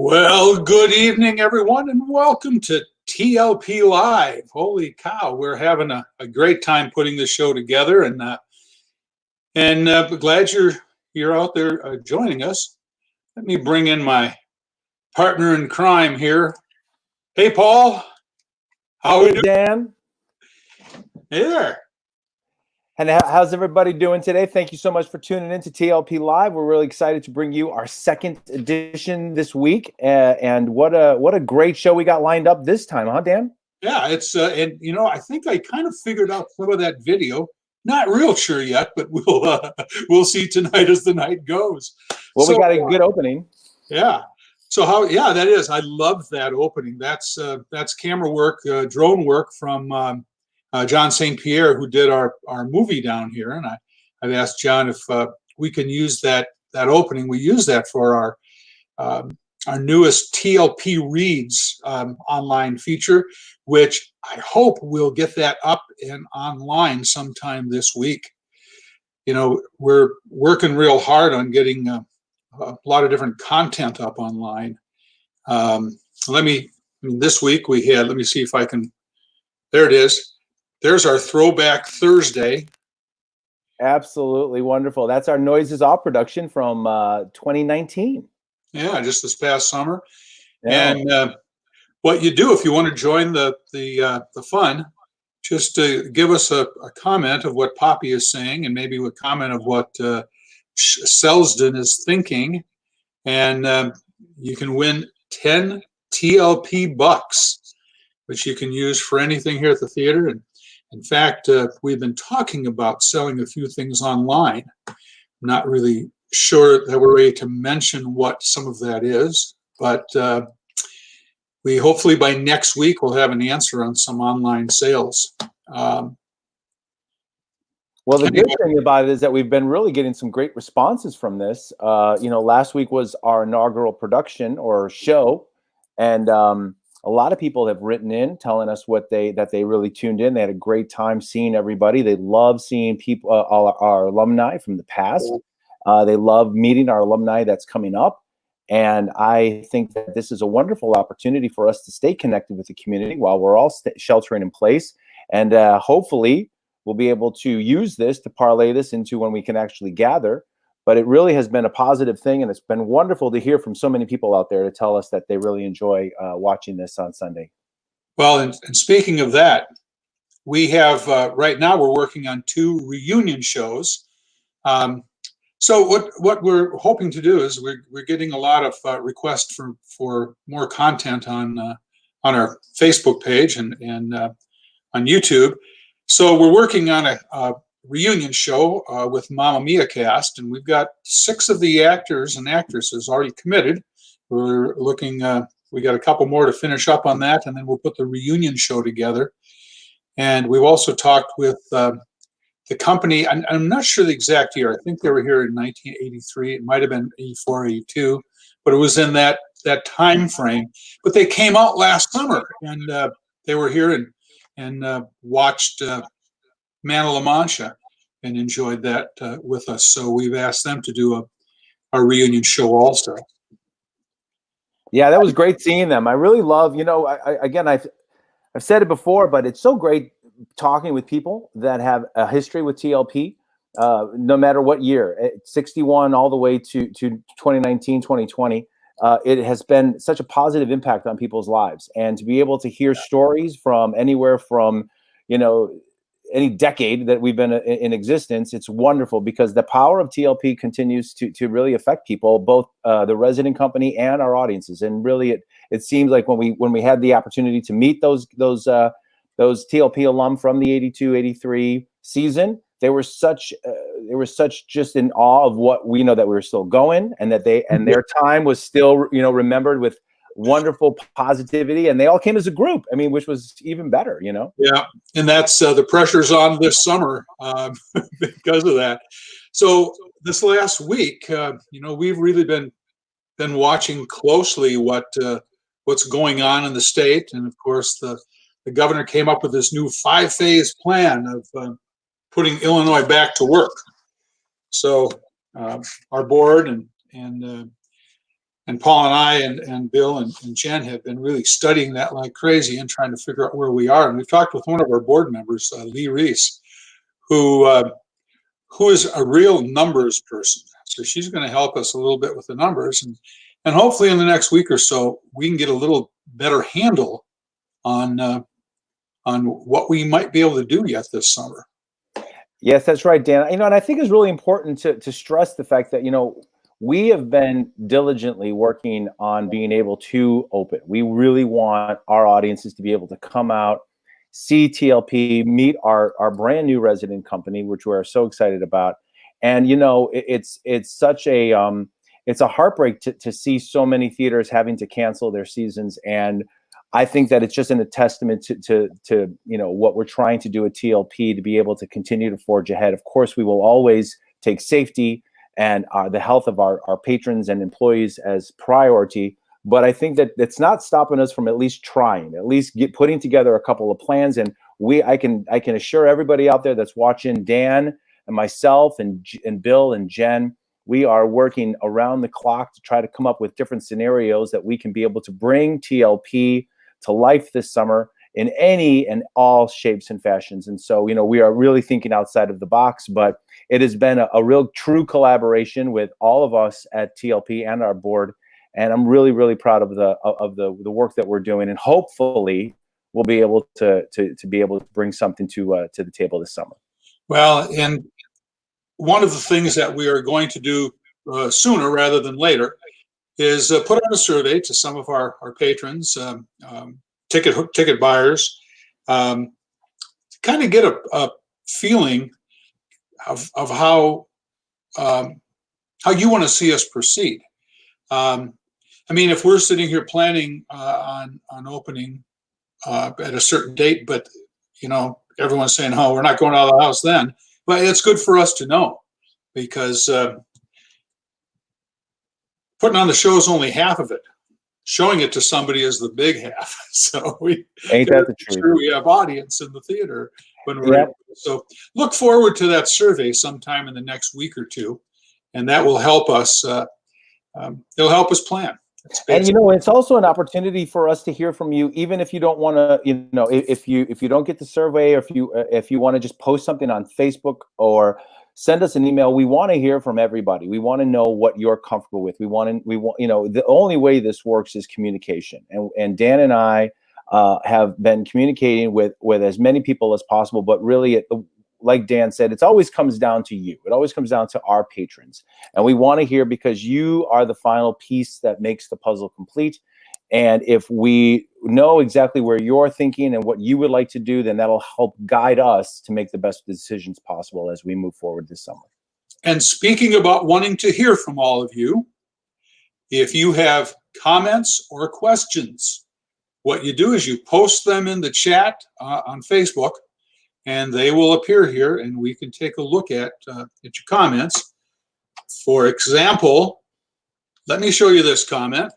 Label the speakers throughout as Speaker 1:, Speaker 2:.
Speaker 1: Well, good evening, everyone, and welcome to TLP Live. Holy cow, we're having a great time putting this show together, and glad you're out there joining us. Let me bring in my partner in crime here. Hey, Paul, how are you doing?
Speaker 2: Dan.
Speaker 1: Hey there.
Speaker 2: And how's everybody doing today? Thank you so much for tuning in to TLP Live. We're really excited to bring you our second edition this week. And what a great show we got lined up this time, huh, Dan?
Speaker 1: Yeah, it's and I think I kind of figured out some of that video. Not real sure yet, but we'll see tonight as the night goes.
Speaker 2: Well, we got a good opening.
Speaker 1: Yeah. So that is. I love that opening. That's camera work, drone work from John St. Pierre, who did our movie down here, and I've asked John if we can use that opening. We use that for our newest TLP Reads online feature, which I hope we'll get that up and online sometime this week. We're working real hard on getting a lot of different content up online. This week we had. Let me see if I can. There it is. There's our Throwback Thursday.
Speaker 2: Absolutely wonderful. That's our Noises Off production from 2019.
Speaker 1: Yeah, just this past summer. Yeah. And what you do if you want to join the fun, just give us a comment of what Poppy is saying, and maybe a comment of what Selsden is thinking, and you can win 10 TLP bucks, which you can use for anything here at the theater. And in fact, we've been talking about selling a few things online. I'm not really sure that we're ready to mention what some of that is, but we hopefully by next week we'll have an answer on some online sales.
Speaker 2: Well, the good thing about it is that we've been really getting some great responses from this. Last week was our inaugural production or show, and a lot of people have written in telling us that they really tuned in. They had a great time seeing everybody. They love seeing people, all our alumni from the past. They love meeting our alumni that's coming up. And I think that this is a wonderful opportunity for us to stay connected with the community while we're all sheltering in place. And hopefully we'll be able to use this to parlay this into when we can actually gather. But it really has been a positive thing, and it's been wonderful to hear from so many people out there to tell us that they really enjoy watching this on Sunday.
Speaker 1: Well, and speaking of that, we have right now we're working on 2 reunion shows. So what we're hoping to do is we're getting a lot of requests for more content on our Facebook page and on YouTube. So we're working on a reunion show with Mamma Mia cast, and we've got 6 of the actors and actresses already committed. We're looking. We got a couple more to finish up on that, and then we'll put the reunion show together. And we've also talked with the company. I'm not sure the exact year. I think they were here in 1983. It might have been 84, 82, but it was in that time frame. But they came out last summer, and they were here and watched Man of La Mancha and enjoyed that with us. So we've asked them to do a reunion show also.
Speaker 2: Yeah, that was great seeing them. I really love, I've said it before, but it's so great talking with people that have a history with TLP, no matter what year, 61 all the way to 2019, 2020. It has been such a positive impact on people's lives. And to be able to hear stories from anywhere from, any decade that we've been in existence, it's wonderful because the power of TLP continues to really affect people, both the resident company and our audiences. And really, it seems like when we had the opportunity to meet those TLP alum from the 82, 83 season, they were such just in awe of what we know, that we were still going, and that their time was still remembered with wonderful positivity, and they all came as a group. I mean, which was even better,
Speaker 1: Yeah, and that's the pressure's on this summer because of that. So this last week, we've really been watching closely what's going on in the state, and of course the governor came up with this new 5-phase plan of putting Illinois back to work. So our board and and Paul and I and Bill and Jen have been really studying that like crazy and trying to figure out where we are. And we've talked with one of our board members, Lee Reese, who is a real numbers person. So she's going to help us a little bit with the numbers, and hopefully in the next week or so we can get a little better handle on what we might be able to do yet this summer.
Speaker 2: Yes, that's right, Dan. And I think it's really important to stress the fact that, we have been diligently working on being able to open. We really want our audiences to be able to come out, see TLP, meet our brand new resident company, which we're so excited about. And, it's such a, it's a heartbreak to see so many theaters having to cancel their seasons. And I think that it's just a testament to what we're trying to do at TLP to be able to continue to forge ahead. Of course, we will always take safety and the health of our patrons and employees as priority. But I think that it's not stopping us from at least trying, at least putting together a couple of plans. And I can assure everybody out there that's watching, Dan and myself and Bill and Jen, we are working around the clock to try to come up with different scenarios that we can be able to bring TLP to life this summer in any and all shapes and fashions. And so, we are really thinking outside of the box, but it has been a real true collaboration with all of us at TLP and our board. And I'm really, really proud of the work that we're doing. And hopefully we'll be able to be able to bring something to the table this summer. Well,
Speaker 1: and one of the things that we are going to do sooner rather than later is put out a survey to some of our patrons, ticket buyers, to kind of get a feeling of how you want to see us proceed. I mean, if we're sitting here planning on opening at a certain date, but everyone's saying, "Oh, we're not going out of the house then," but it's good for us to know, because putting on the show is only half of it. Showing it to somebody is the big half. So
Speaker 2: ain't that the truth?
Speaker 1: Sure, we have audience in the theater when we're able. So look forward to that survey sometime in the next week or two, and that will help us. It'll help us plan.
Speaker 2: And it's also an opportunity for us to hear from you, even if you don't want to. If you don't get the survey, or if you want to just post something on Facebook or send us an email. We want to hear from everybody. We want to know what you're comfortable with. We want, the only way this works is communication. And Dan and I have been communicating with as many people as possible, but really, like Dan said, it always comes down to you. It always comes down to our patrons. And we want to hear, because you are the final piece that makes the puzzle complete. And if we know exactly where you're thinking and what you would like to do, then that'll help guide us to make the best decisions possible as we move forward this summer.
Speaker 1: And speaking about wanting to hear from all of you, if you have comments or questions, what you do is you post them in the chat on Facebook, and they will appear here, and we can take a look at your comments. For example, let me show you this comment.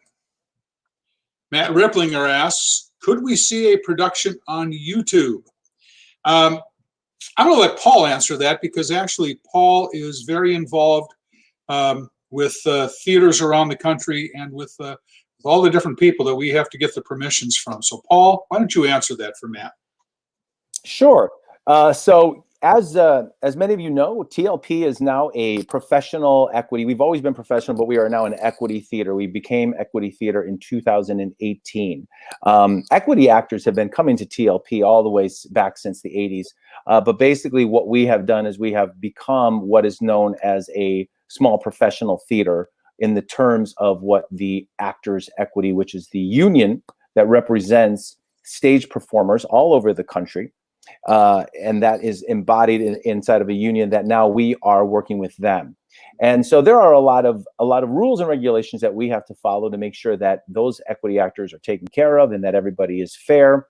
Speaker 1: Matt Ripplinger asks, could we see a production on YouTube? I'm going to let Paul answer that, because actually Paul is very involved with theaters around the country, and with all the different people that we have to get the permissions from. So Paul, why don't you answer that for Matt?
Speaker 2: Sure. So as many of you know, TLP is now a professional equity. We've always been professional, but we are now an equity theater. We became equity theater in 2018. Equity actors have been coming to TLP all the way back since the 80s. But basically what we have done is we have become what is known as a small professional theater, in the terms of what the Actors Equity, which is the union that represents stage performers all over the country. And that is embodied inside of a union that now we are working with them. And so there are a lot of rules and regulations that we have to follow to make sure that those equity actors are taken care of and that everybody is fair.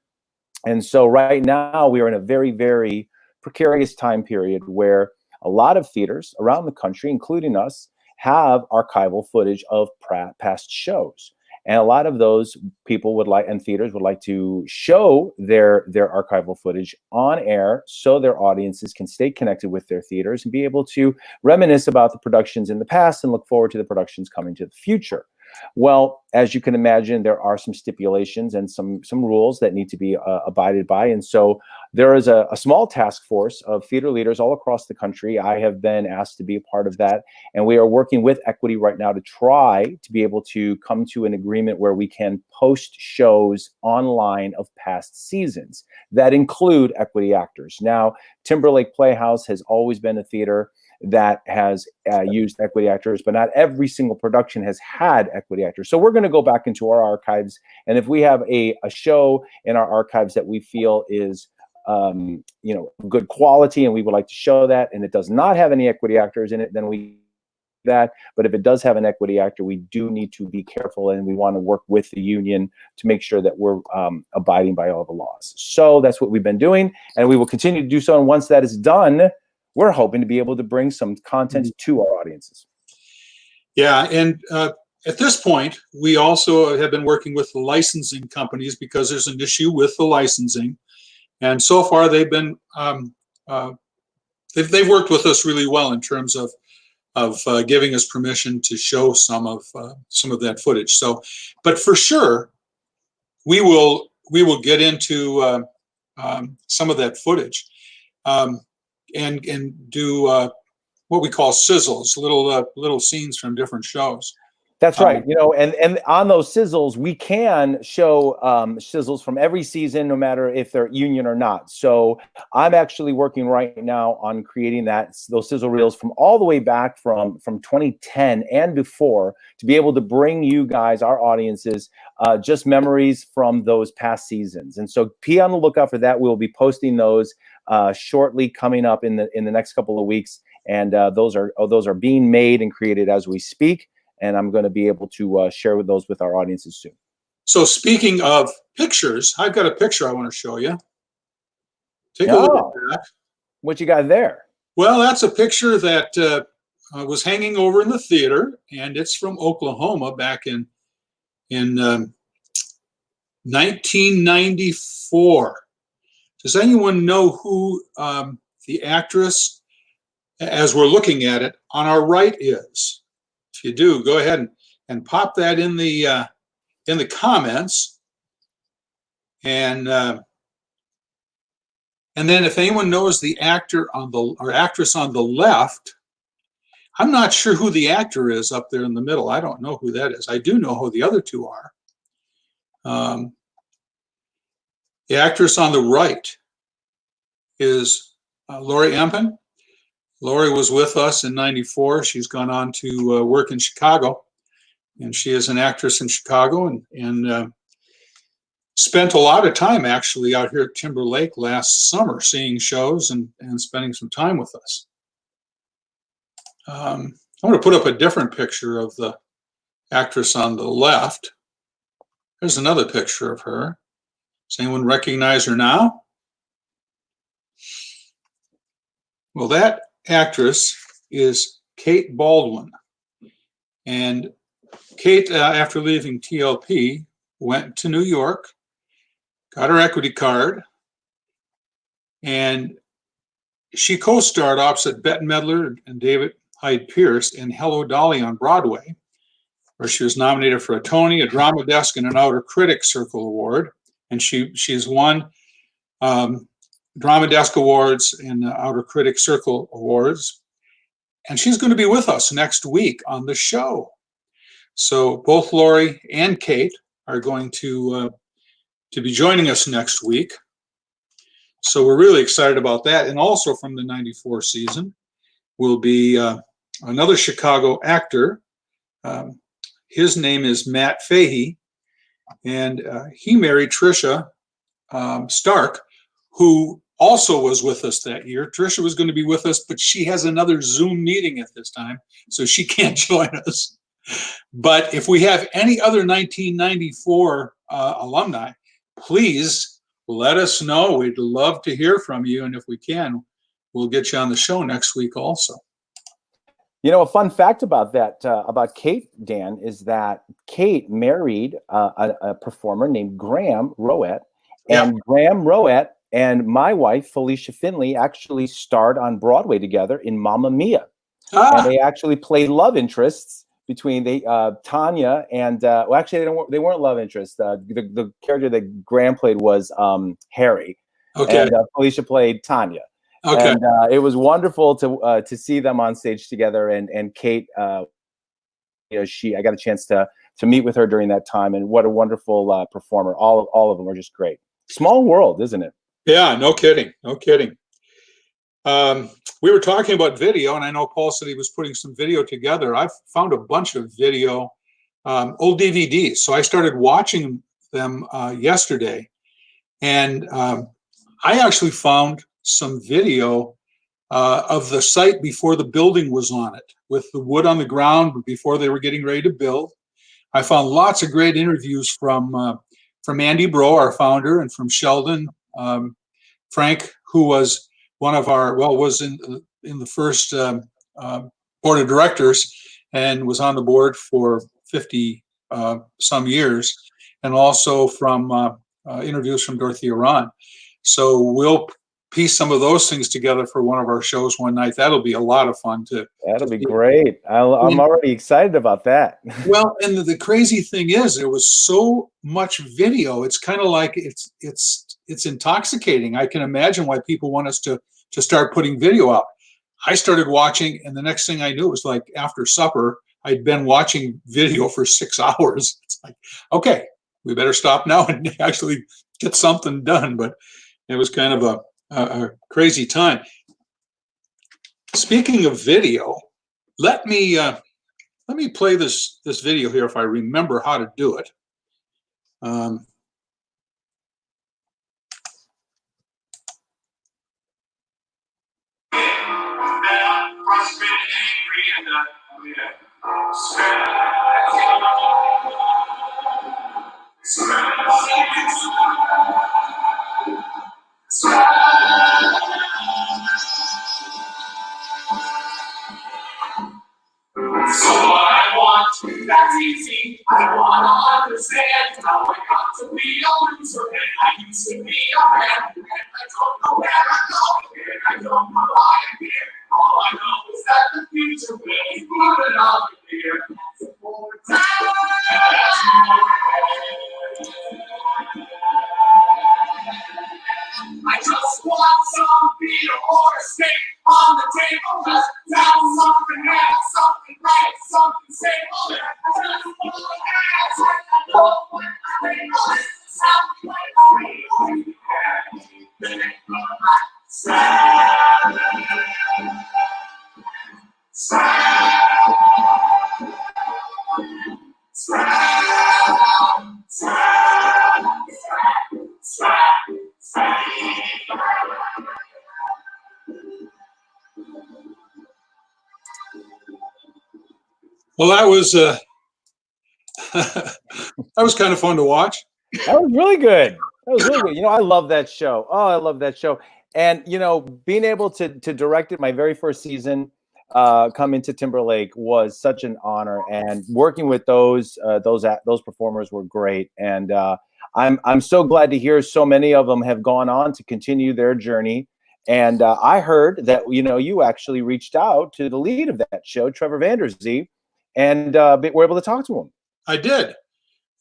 Speaker 2: And so right now we are in a very, very precarious time period where a lot of theaters around the country, including us, have archival footage of past shows. And a lot of those people would like, and theaters would like, to show their archival footage on air so their audiences can stay connected with their theaters and be able to reminisce about the productions in the past and look forward to the productions coming to the future. Well, as you can imagine, there are some stipulations and some rules that need to be abided by. And so there is a small task force of theater leaders all across the country. I have been asked to be a part of that. And we are working with Equity right now to try to be able to come to an agreement where we can post shows online of past seasons that include Equity actors. Now, Timberlake Playhouse has always been a theater that has used Equity actors, but not every single production has had Equity actors. So we're going to go back into our archives, and if we have a show in our archives that we feel is good quality and we would like to show that, and it does not have any Equity actors in it, then we that. But if it does have an Equity actor, we do need to be careful, and we want to work with the union to make sure that we're abiding by all the laws. So that's what we've been doing, and we will continue to do so. And once that is done, we're hoping to be able to bring some content to our audiences. Yeah, and at this point, we also have been working with the licensing companies because there's an issue with the licensing, and so far they've been they've worked with us really well in terms of giving us permission to show some of that footage. So, but for sure, we will get into some of that footage. And do what we call sizzles, little scenes from different shows. That's right. And on those sizzles, we can show sizzles from every season, no matter if they're union or not. So I'm actually working right now on creating those sizzle reels from all the way back from 2010 and before, to be able to bring you guys, our audiences, just memories from those past seasons. And so be on the lookout for that. We'll be posting those shortly, coming up in the next couple of weeks. And those are being made and created as we speak. And I'm going to be able to share those with our audiences soon. So speaking of pictures, I've got a picture I want to show you. Take a look at that. What you got there? Well, that's a picture that was hanging over in the theater, and it's from Oklahoma back in 1994. Does anyone know who the actress, as we're looking at it, on our right is? If you do, go ahead and pop that in the comments, and then if anyone knows the actor or actress on the left, I'm not sure who the actor is up there in the middle. I don't know who that is. I do know who the other two are. The actress on the right is Lori Empen. Lori was with us in '94. She's gone on to work in Chicago, and she is an actress in Chicago, and spent a lot of time actually out here at Timberlake last summer, seeing shows and spending some time with us. I'm going to put up a different picture of the actress on the left. There's another picture of her. Does anyone recognize her now? Well, that actress is Kate Baldwin. And Kate, after leaving TLP, went to New York, got her Equity card, and she co-starred opposite Bette Midler and David Hyde Pierce in Hello, Dolly on Broadway, where she was nominated for a Tony, a Drama Desk, and an Outer Critics Circle Award. And she's won Drama Desk Awards and Outer Critics Circle Awards. And she's going to be with us next week on the show. So both Lori and Kate are going to be joining us next week. So we're really excited about that. And also from the '94 season will be another Chicago actor. His name is Matt Fahey, and he married Tricia Stark, who also was with us that year. Tricia was going to be with us, but she has another Zoom meeting at this time, so she can't join us. But if we have any other 1994 alumni, please let us know. We'd love to hear from you, and if we can, we'll get you on the show next week also. You know, a fun fact about that, about Kate, Dan, is that Kate married a performer named Graham Rowett, and Graham Rowett and my wife, Felicia Finley, actually starred on Broadway together in Mamma Mia. And they actually played love interests between Tanya and well, actually they weren't love interests. The character that Graham played was Harry,
Speaker 1: Okay.
Speaker 2: and Felicia played Tanya.
Speaker 1: Okay.
Speaker 2: And it was wonderful to see them on stage together. And Kate, I got a chance to meet with her during that time, and what a wonderful performer. All of them are just great. Small world, isn't it?
Speaker 1: Yeah, no kidding. No kidding. We were talking about video, and I know Paul said he was putting some video together. I've found a bunch of video, old DVDs. So I started watching them yesterday, and I actually found some video of the site before the building was on it, with the wood on the ground before they were getting ready to build. I found lots of great interviews from Andy Bro, our founder, and from Sheldon Frank, who was one of our, was in the first board of directors and was on the board for 50 some years, and also from interviews from Dorothea Ron. So we'll piece some of those things together for one of our shows one night. That'll be a lot of fun
Speaker 2: That'll be great. I'm already excited about that.
Speaker 1: Well, and the crazy thing is, there was so much video. It's kind of like it's intoxicating. I can imagine why people want us to start putting video out. I started watching, and the next thing I knew, it was like after supper, I'd been watching video for 6 hours. It's like, okay, we better stop now and actually get something done. But it was kind of a crazy time. Speaking of video, let me play this video here if I remember how to do it. So what I want, that's easy. I wanna understand how I got to be a loser, and I used to be a man, and I don't know where I'm going, and I don't know why I'm here. All I know is that the future will be moving on here. I just want some beer or a steak on the table. Just down something, have something right, something stable. I just want to ask, I know what I think. Something like Well, that was that was kind of fun to watch.
Speaker 2: That was really good. That was really good. I love that show. Oh, I love that show. And being able to direct it, my very first season, come into Timberlake was such an honor. And working with those performers were great. And I'm so glad to hear so many of them have gone on to continue their journey. And I heard that you actually reached out to the lead of that show, Trevor Vanderzee, and were able to talk to him.
Speaker 1: I did.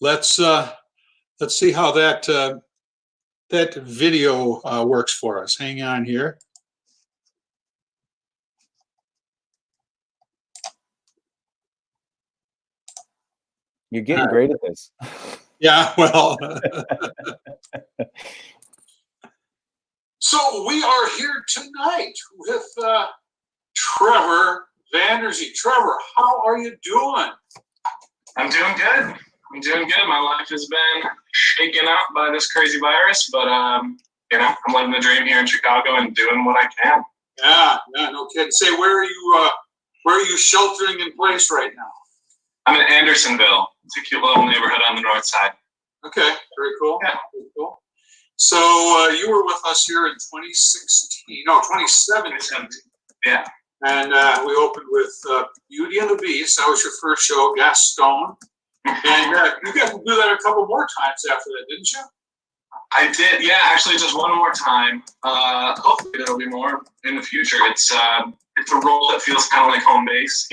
Speaker 1: Let's see how that video works for us. Hang on here.
Speaker 2: You're getting great at this.
Speaker 1: Yeah, well. So we are here tonight with Trevor Vanderzee. Trevor, how are you doing?
Speaker 3: I'm doing good. My life has been shaken up by this crazy virus, but I'm living the dream here in Chicago and doing what I can.
Speaker 1: Yeah, no kidding. Say, where are you sheltering in place right now?
Speaker 3: I'm in Andersonville. It's a cute little neighborhood on the north side.
Speaker 1: Okay, very cool.
Speaker 3: Yeah.
Speaker 1: Very cool. So you were with us here in 2017.
Speaker 3: Yeah.
Speaker 1: And we opened with Beauty and the Beast. That was your first show, Gaston. And you got to do that a couple more times after that, didn't you?
Speaker 3: I did, yeah, actually just one more time. Hopefully there'll be more in the future. It's a role that feels kind of like home base,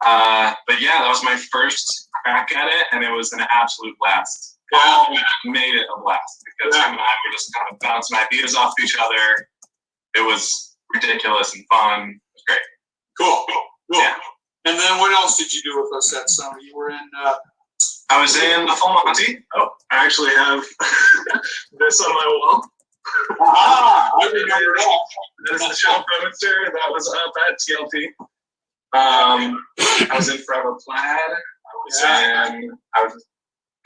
Speaker 3: But yeah, that was my first crack at it, and it was an absolute blast. Paul made it a blast because him and I were just kind of bouncing ideas off each other. It was ridiculous and fun. It was great.
Speaker 1: Cool.
Speaker 3: Yeah.
Speaker 1: And then what else did you do with us that summer? You were in.
Speaker 3: I was in the Full Monty. Oh, I actually have this on my wall.
Speaker 1: I remember that.
Speaker 3: This is the show poster that was up at TLP. I was in Forever Plaid. I was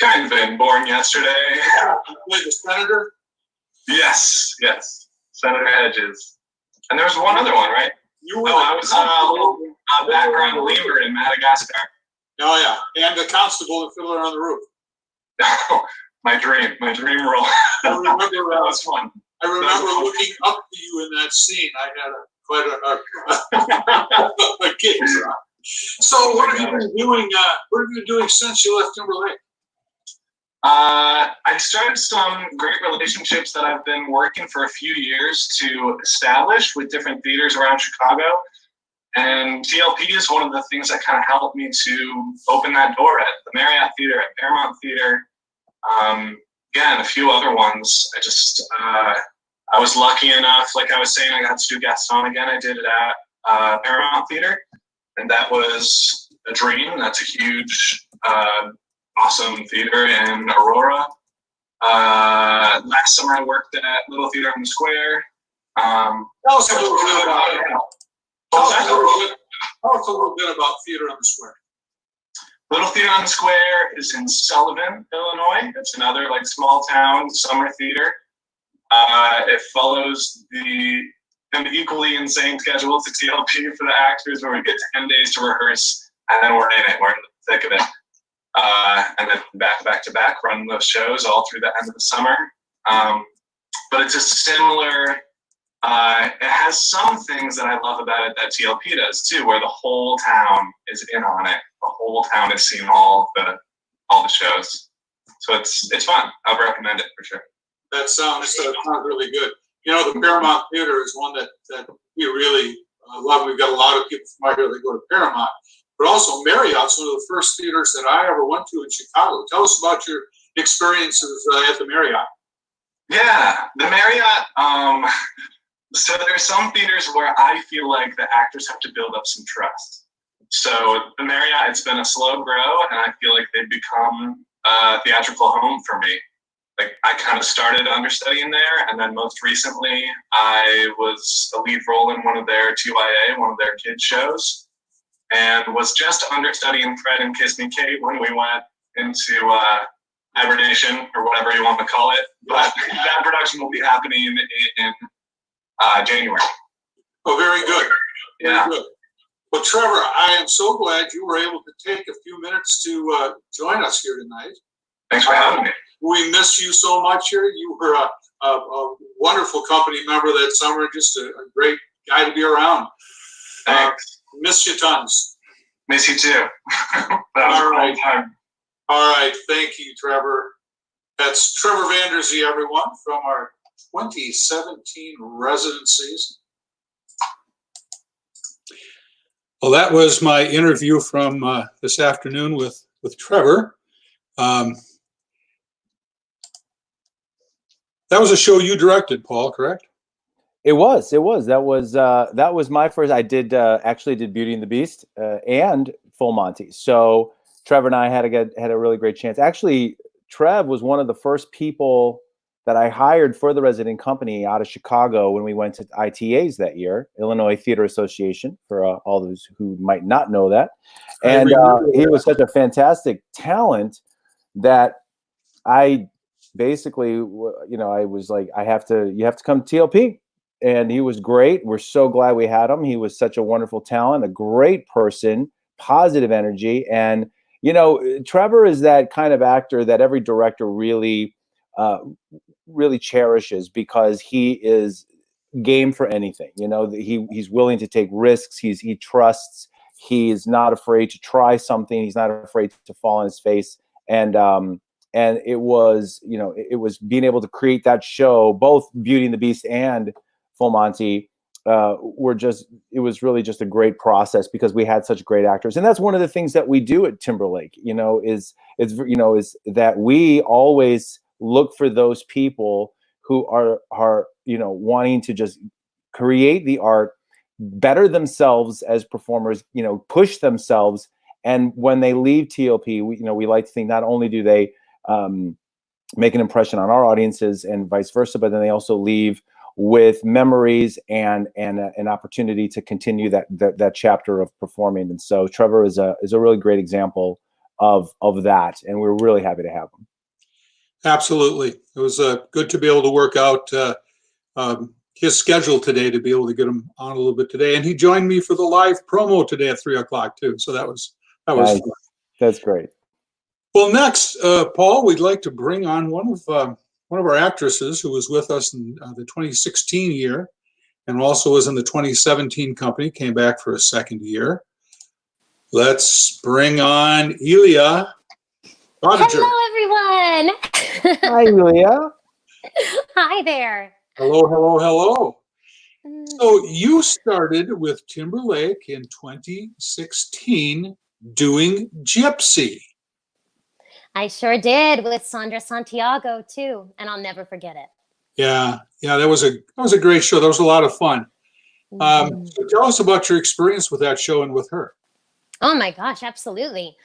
Speaker 3: kind of in Born Yesterday.
Speaker 1: You played the Senator?
Speaker 3: Yes. Senator Hedges. And there was one other one, right? I was a background lemur in Madagascar.
Speaker 1: Oh, yeah. And the constable and Fiddler on the Roof.
Speaker 3: my dream role.
Speaker 1: I remember
Speaker 3: that was fun.
Speaker 1: I remember looking up to you in that scene. I had quite a kid. So what have you been doing? What have you been doing since you left Timberlake?
Speaker 3: I started some great relationships that I've been working for a few years to establish with different theaters around Chicago. And TLP is one of the things that kind of helped me to open that door at the Marriott Theater, at Paramount Theater, and a few other ones. I was lucky enough, like I was saying, I got to do Gaston again. I did it at Paramount Theater, and that was a dream. That's a huge, awesome theater in Aurora. Last summer I worked at Little Theater on the Square.
Speaker 1: Tell us a little bit about it. Tell us a little bit about Theater on the Square.
Speaker 3: Little Theater on the Square is in Sullivan, Illinois. It's another small town summer theater. It follows an equally insane schedule to TLP for the actors, where we get 10 days to rehearse, and then we're in it. We're in the thick of it. And then back to back, run those shows all through the end of the summer. But it's a similar. It has some things that I love about it that TLP does too, where the whole town is in on it. The whole town has seen all the shows, so it's fun. I would recommend it for sure. That sounds
Speaker 1: really good. You know, the Paramount Theater is one that we really love. We've got a lot of people from out here that go to Paramount, but also Marriott's one of the first theaters that I ever went to in Chicago. Tell us about your experiences at the Marriott.
Speaker 3: Yeah, the Marriott. So there's some theaters where I feel like the actors have to build up some trust. So the Marriott, it's been a slow grow, and I feel like they've become a theatrical home for me. I kind of started understudying there, and then most recently I was a lead role in one of their 2IA, one of their kids shows, and was just understudying Fred and Kiss Me Kate when we went into hibernation, or whatever you want to call it. But that production will be happening in January.
Speaker 1: Oh, very good.
Speaker 3: Yeah.
Speaker 1: Very good. Well, Trevor, I am so glad you were able to take a few minutes to join us here tonight.
Speaker 3: Thanks for having me.
Speaker 1: We missed you so much here. You were a wonderful company member that summer, just a great guy to be around.
Speaker 3: Thanks.
Speaker 1: Miss you tons.
Speaker 3: Miss you too. That was
Speaker 1: All
Speaker 3: a
Speaker 1: right.
Speaker 3: great time.
Speaker 1: All right. Thank you, Trevor. That's Trevor Vanderzee, everyone, from our 2017 residencies. Well, that was my interview from this afternoon with Trevor. That was a show you directed, Paul, correct?
Speaker 2: It was. That was my first. I actually did Beauty and the Beast and Full Monty. So Trevor and I had a really great chance. Actually, Trev was one of the first people that I hired for the resident company out of Chicago when we went to ITAs that year, Illinois Theater Association, for all those who might not know that. And he was such a fantastic talent that I basically, I was like, you have to come to TLP. And he was great. We're so glad we had him. He was such a wonderful talent, a great person, positive energy. And, Trevor is that kind of actor that every director really cherishes, because he is game for anything. He's willing to take risks. He trusts. He's not afraid to try something. He's not afraid to fall on his face. And it was being able to create that show, both Beauty and the Beast and Full Monty, it was really just a great process because we had such great actors. And that's one of the things that we do at Timberlake, is that we always look for those people who are wanting to just create the art, better themselves as performers, push themselves. And when they leave TLP, we like to think not only do they make an impression on our audiences and vice versa, but then they also leave with memories and an opportunity to continue that chapter of performing. And so Trevor is a really great example of that, and we're really happy to have him.
Speaker 1: Absolutely, it was good to be able to work out his schedule today, to be able to get him on a little bit today, and he joined me for the live promo today at 3:00 too. So that was
Speaker 2: nice.
Speaker 1: Fun.
Speaker 2: That's great.
Speaker 1: Well, next, Paul, we'd like to bring on one of our actresses who was with us in the 2016 year and also was in the 2017 company, came back for a second year. Let's bring on Elia.
Speaker 4: Hello, everyone.
Speaker 2: Hi, Elia.
Speaker 4: Hi there.
Speaker 1: Hello, hello, hello. So you started with Timberlake in 2016 doing Gypsy.
Speaker 4: I sure did, with Sandra Santiago too, and I'll never forget it.
Speaker 1: Yeah, that was a great show. That was a lot of fun. So tell us about your experience with that show and with her.
Speaker 4: Oh my gosh, absolutely.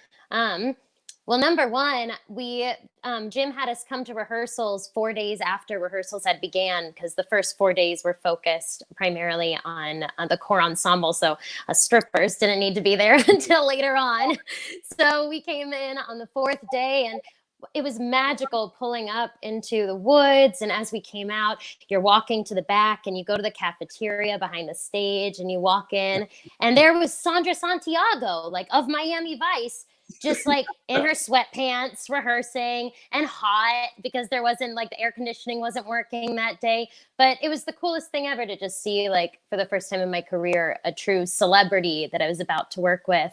Speaker 4: Well, number one, Jim had us come to rehearsals 4 days after rehearsals had began, because the first 4 days were focused primarily on the core ensemble. So strippers didn't need to be there until later on. So we came in on the fourth day, and it was magical pulling up into the woods. And as we came out, you're walking to the back and you go to the cafeteria behind the stage and you walk in, and there was Sandra Santiago, like of Miami Vice, just like in her sweatpants rehearsing, and hot because there wasn't, like, the air conditioning wasn't working that day. But it was the coolest thing ever to just see, like, for the first time in my career, a true celebrity that I was about to work with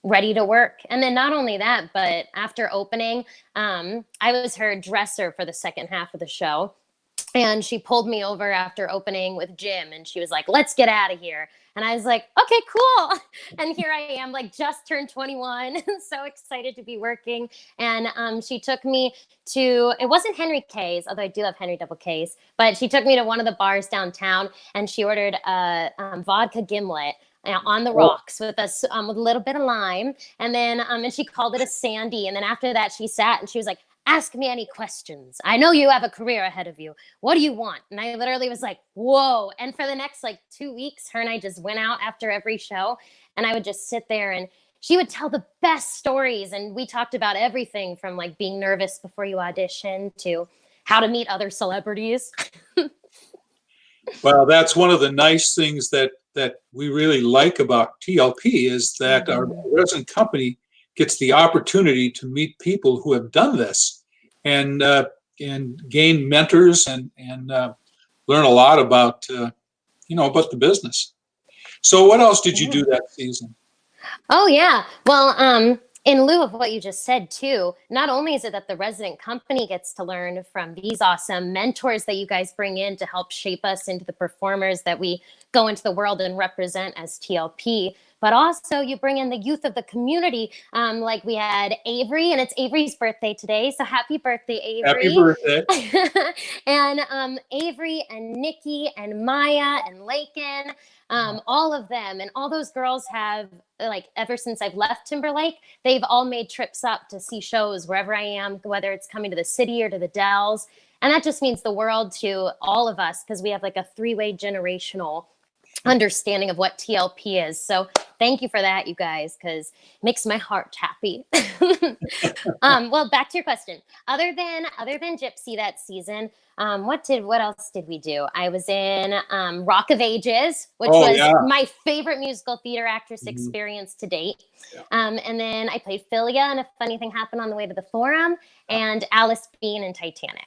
Speaker 4: ready to work. And then not only that, but after opening, I was her dresser for the second half of the show. And she pulled me over after opening with Jim, and she was like, "Let's get out of here." And I was like, "Okay, cool." And here I am, like, just turned 21, so excited to be working. And she took me to, it wasn't Henry K's, although I do love Henry Double K's, but she took me to one of the bars downtown, and she ordered a vodka gimlet on the rocks with a little bit of lime. And then and she called it a Sandy. And then after that, she sat and she was like, "Ask me any questions. I know you have a career ahead of you. What do you want?" And I literally was like, whoa. And for the next 2 weeks, her and I just went out after every show, and I would just sit there, and she would tell the best stories. And we talked about everything from, like, being nervous before you audition to how to meet other celebrities.
Speaker 1: Well, that's one of the nice things that we really like about TLP, is that our resident company gets the opportunity to meet people who have done this and gain mentors and learn a lot about about the business. So what else did you do that season?
Speaker 4: Oh, yeah. Well, in lieu of what you just said too, not only is it that the resident company gets to learn from these awesome mentors that you guys bring in to help shape us into the performers that we go into the world and represent as TLP, but also you bring in the youth of the community. Like we had Avery, and it's Avery's birthday today, so happy birthday, Avery.
Speaker 1: Happy birthday.
Speaker 4: And Avery and Nikki and Maya and Lakin, all of them, and all those girls have, like, ever since I've left Timberlake, they've all made trips up to see shows wherever I am, whether it's coming to the city or to the Dells. And that just means the world to all of us, because we have, like, a three-way generational understanding of what TLP is. So thank you for that, you guys, because it makes my heart happy. Well, back to your question. Other than Gypsy that season, what else did we do? I was in Rock of Ages, which was my favorite musical theater actress experience to date. Yeah. And then I played Philia in A Funny Thing Happened on the Way to the Forum, and Alice Bean in Titanic.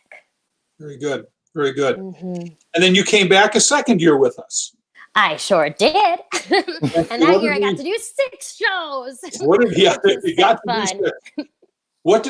Speaker 1: Very good. Very good. And then you came back a second year with us.
Speaker 4: I sure did. And that year I got to do 6 shows.
Speaker 1: What did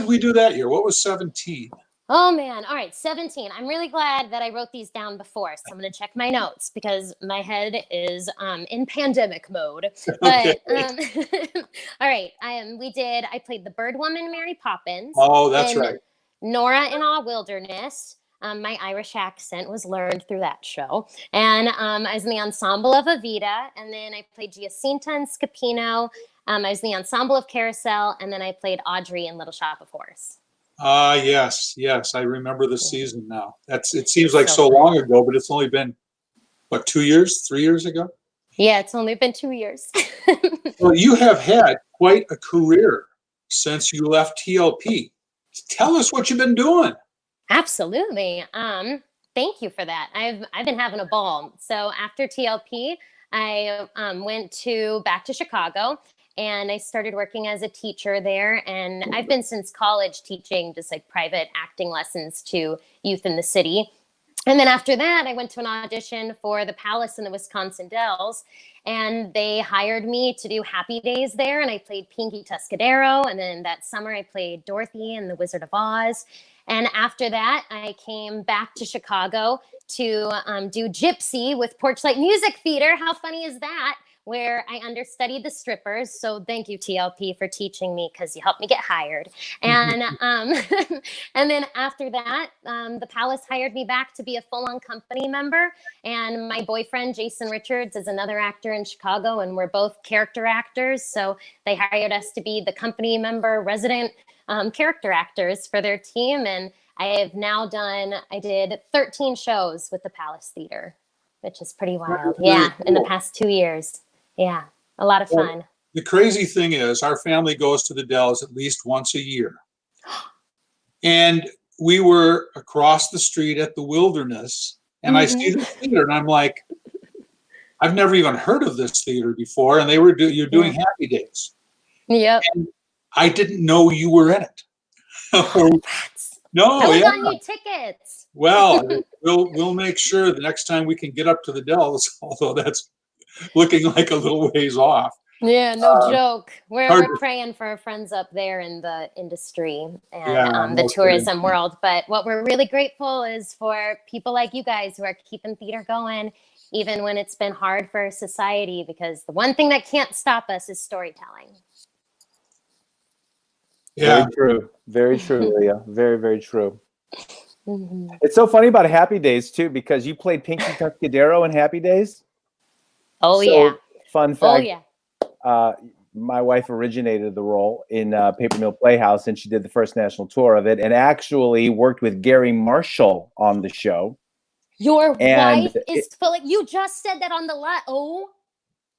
Speaker 1: we do that year? What was 17?
Speaker 4: Oh man. All right, 17. I'm really glad that I wrote these down before. So I'm going to check my notes because my head is in pandemic mode.
Speaker 1: Okay.
Speaker 4: But all right, I played the Bird Woman Mary Poppins
Speaker 1: Oh, that's
Speaker 4: in
Speaker 1: right.
Speaker 4: Nora in All Wilderness. My Irish accent was learned through that show. And I was in the ensemble of Evita, and then I played Giacinta in Scapino. I was in the ensemble of Carousel, and then I played Audrey in Little Shop of Horrors.
Speaker 1: Ah, yes, yes. I remember the season now. It seems like
Speaker 4: So
Speaker 1: so
Speaker 4: fun.
Speaker 1: long ago, but it's only been, what, 2 years, 3 years ago?
Speaker 4: Yeah, it's only been 2 years.
Speaker 1: Well, you have had quite a career since you left TLP. Tell us what you've been doing.
Speaker 4: Absolutely. Thank you for that. I've been having a ball. So after TLP, I went back to Chicago, and I started working as a teacher there. And I've been since college teaching just like private acting lessons to youth in the city. And then after that, I went to an audition for the Palace in the Wisconsin Dells, and they hired me to do Happy Days there. And I played Pinky Tuscadero. And then that summer, I played Dorothy in The Wizard of Oz. And after that, I came back to Chicago to do Gypsy with Porchlight Music Theater. How funny is that? Where I understudied the strippers. So thank you, TLP, for teaching me because you helped me get hired. And and then after that, the Palace hired me back to be a full-on company member. And my boyfriend, Jason Richards, is another actor in Chicago, and we're both character actors. So they hired us to be the company member resident character actors for their team. And I did 13 shows with the Palace Theater, which is pretty wild. Yeah, in the past 2 years. Yeah, a lot of fun.
Speaker 1: The crazy thing is, our family goes to the Dells at least once a year. And we were across the street at the Wilderness, and I see the theater, and I'm like, I've never even heard of this theater before. And you're doing Happy Days.
Speaker 4: Yep.
Speaker 1: And I didn't know you were in it. No,
Speaker 4: I was
Speaker 1: yeah.
Speaker 4: on you tickets.
Speaker 1: Well, we'll make sure the next time we can get up to the Dells, although that's looking like a little ways off.
Speaker 4: Yeah, no joke. We're praying for our friends up there in the industry and the tourism world. But what we're really grateful is for people like you guys who are keeping theater going, even when it's been hard for society, because the one thing that can't stop us is storytelling.
Speaker 1: Yeah.
Speaker 2: Very true, Leah. Very, very true. It's so funny about Happy Days too, because you played Pinky Tuscadero in Happy Days.
Speaker 4: Oh, yeah.
Speaker 2: Fun fact. Oh, yeah. My wife originated the role in Paper Mill Playhouse, and she did the first national tour of it, and actually worked with Gary Marshall on the show.
Speaker 4: Your wife is you just said that on the lot. Oh,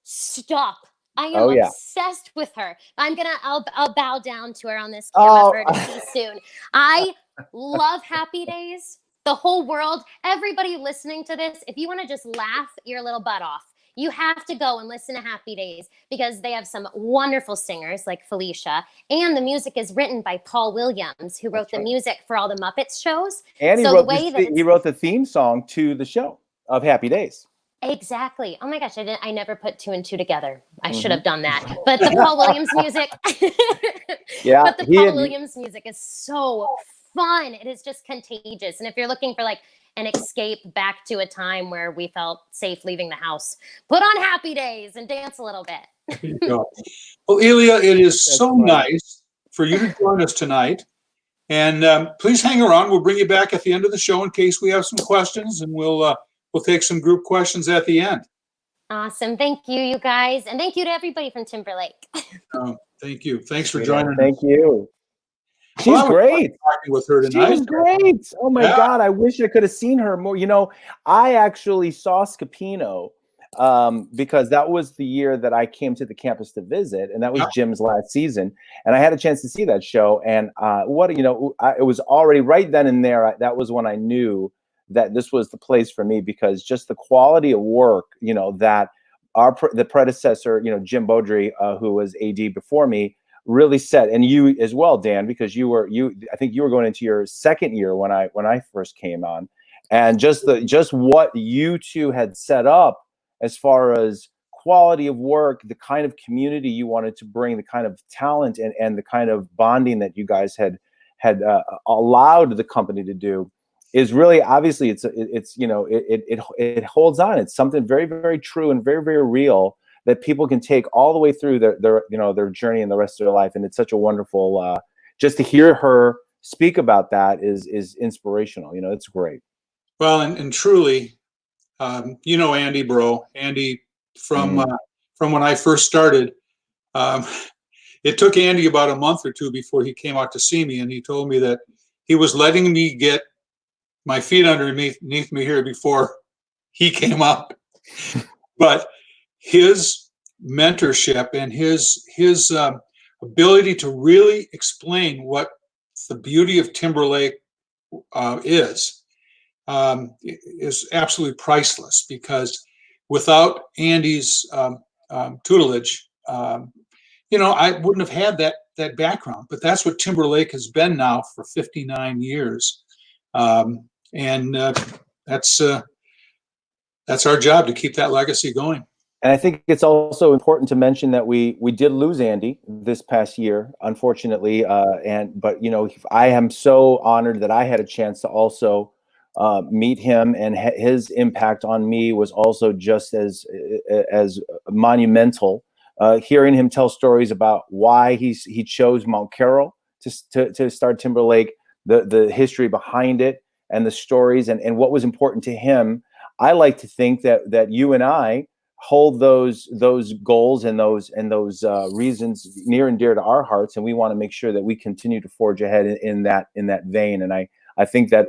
Speaker 4: stop. I am obsessed with her. I'll bow down to her on this camera for her to see soon. I love Happy Days. The whole world, everybody listening to this, if you want to just laugh your little butt off, you have to go and listen to Happy Days because they have some wonderful singers like Felicia, and the music is written by Paul Williams, who wrote the music for all the Muppets shows.
Speaker 2: And he wrote the theme song to the show of Happy Days.
Speaker 4: Exactly. Oh my gosh, I never put 2 and 2 together. I should have done that. But the Paul Williams music, but the Paul Williams music is so fun. It is just contagious. And if you're looking for like an escape back to a time where we felt safe leaving the house, put on Happy Days and dance a little bit.
Speaker 1: There you go. Well, Elia, it is so nice for you to join us tonight. And please hang around. We'll bring you back at the end of the show in case we have some questions, and we'll take some group questions at the end.
Speaker 4: Awesome. Thank you, you guys. And thank you to everybody from Timberlake.
Speaker 1: Thank you. Thanks for joining us.
Speaker 2: Thank you. She's great.
Speaker 1: Talking with her tonight.
Speaker 2: She was great. Oh my God. I wish I could have seen her more. You know, I actually saw Scapino because that was the year that I came to the campus to visit, and that was Jim's last season. And I had a chance to see that show. And it was already right then and there. That was when I knew that this was the place for me, because just the quality of work, that the predecessor, Jim Beaudry, who was AD before me, really set, and you as well, Dan, because I think you were going into your second year when I first came on, and just what you two had set up as far as quality of work, the kind of community you wanted to bring, the kind of talent and the kind of bonding that you guys had allowed the company to do is really, obviously, it holds on. It's something very, very true and very, very real that people can take all the way through their journey and the rest of their life. And it's such a wonderful, just to hear her speak about that is inspirational. It's great.
Speaker 1: Well, and truly, Andy, bro, Andy from when I first started. It took Andy about a month or two before he came out to see me, and he told me that he was letting me get my feet underneath me here before he came up. But his mentorship and his ability to really explain what the beauty of Timberlake is absolutely priceless, because without Andy's tutelage, I wouldn't have had that background. But that's what Timberlake has been now for 59 years. And that's our job, to keep that legacy going.
Speaker 2: And I think it's also important to mention that we did lose Andy this past year, unfortunately. But I am so honored that I had a chance to also meet him, and his impact on me was also just as monumental. Hearing him tell stories about why he chose Mount Carroll to start Timberlake, the history behind it, and the stories, and what was important to him. I like to think that you and I hold those goals and those reasons near and dear to our hearts, and we want to make sure that we continue to forge ahead in that vein. And I think that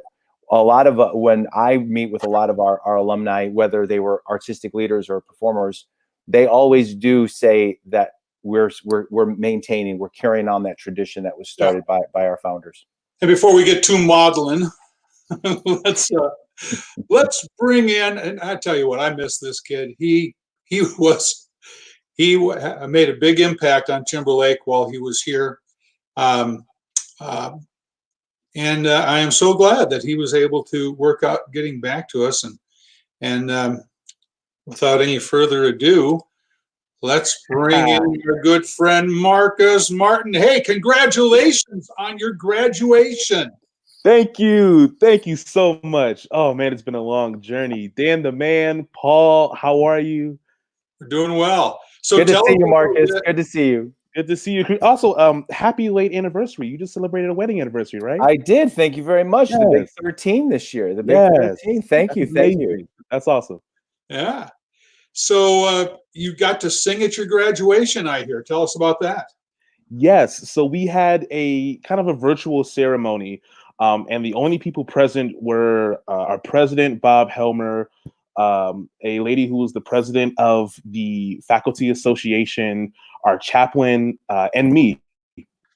Speaker 2: a lot of when I meet with a lot of our alumni, whether they were artistic leaders or performers, they always do say that we're maintaining, we're carrying on that tradition that was started by our founders.
Speaker 1: And before we get too maudlin, let's bring in, and I tell you what, I miss this kid. He made a big impact on Timberlake while he was here. And I am so glad that he was able to work out getting back to us. And without any further ado, let's bring in your good friend, Marcus Martin. Hey, congratulations on your graduation.
Speaker 5: Thank you. Thank you so much. Oh, man, it's been a long journey. Dan the man, Paul, how are you?
Speaker 1: We're doing well. So
Speaker 2: good to see you, Marcus. Good to see you.
Speaker 5: Good to see you. Also, happy late anniversary. You just celebrated a wedding anniversary, right?
Speaker 2: I did. Thank you very much. Yes. The big 13 this year. The big 13. Thank you. Thank you.
Speaker 5: That's awesome.
Speaker 1: Yeah. So you got to sing at your graduation, I hear. Tell us about that.
Speaker 5: Yes. So we had a kind of a virtual ceremony. And the only people present were our president, Bob Helmer, a lady who was the president of the faculty association, our chaplain, and me.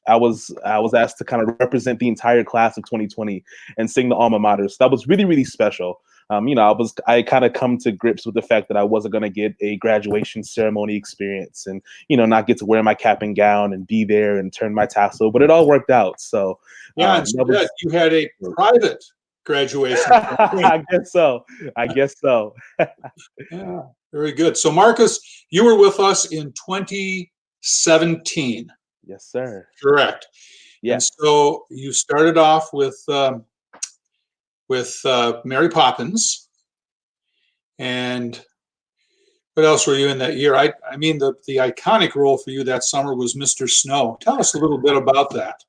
Speaker 5: I was asked to kind of represent the entire class of 2020 and sing the alma mater. So that was really, really special. I kind of come to grips with the fact that I wasn't going to get a graduation ceremony experience and, not get to wear my cap and gown and be there and turn my tassel, but it all worked out. So
Speaker 1: yeah, you had a private graduation.
Speaker 5: I guess so.
Speaker 1: Yeah, very good. So Marcus, you were with us in 2017.
Speaker 5: Yes, sir.
Speaker 1: Correct.
Speaker 5: Yes.
Speaker 1: And so you started off with Mary Poppins, and what else were you in that year? I mean, the iconic role for you that summer was Mr. Snow. Tell us a little bit about that.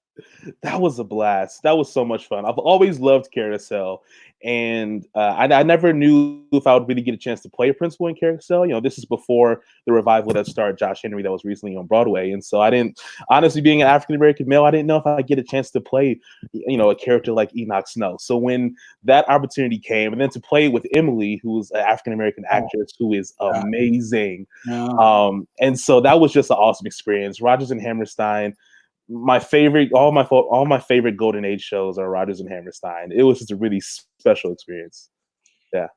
Speaker 5: That was a blast. That was so much fun. I've always loved Carousel, and I never knew if I would really get a chance to play a principal in Carousel. This is before the revival that starred Josh Henry that was recently on Broadway, and so I didn't, honestly, being an African American male, I didn't know if I'd get a chance to play, a character like Enoch Snow. So when that opportunity came, and then to play with Emily, who was an African American actress who is amazing, and so that was just an awesome experience. Rodgers and Hammerstein. My favorite, all my favorite Golden Age shows are Rodgers and Hammerstein. It was just a really special experience. Yeah.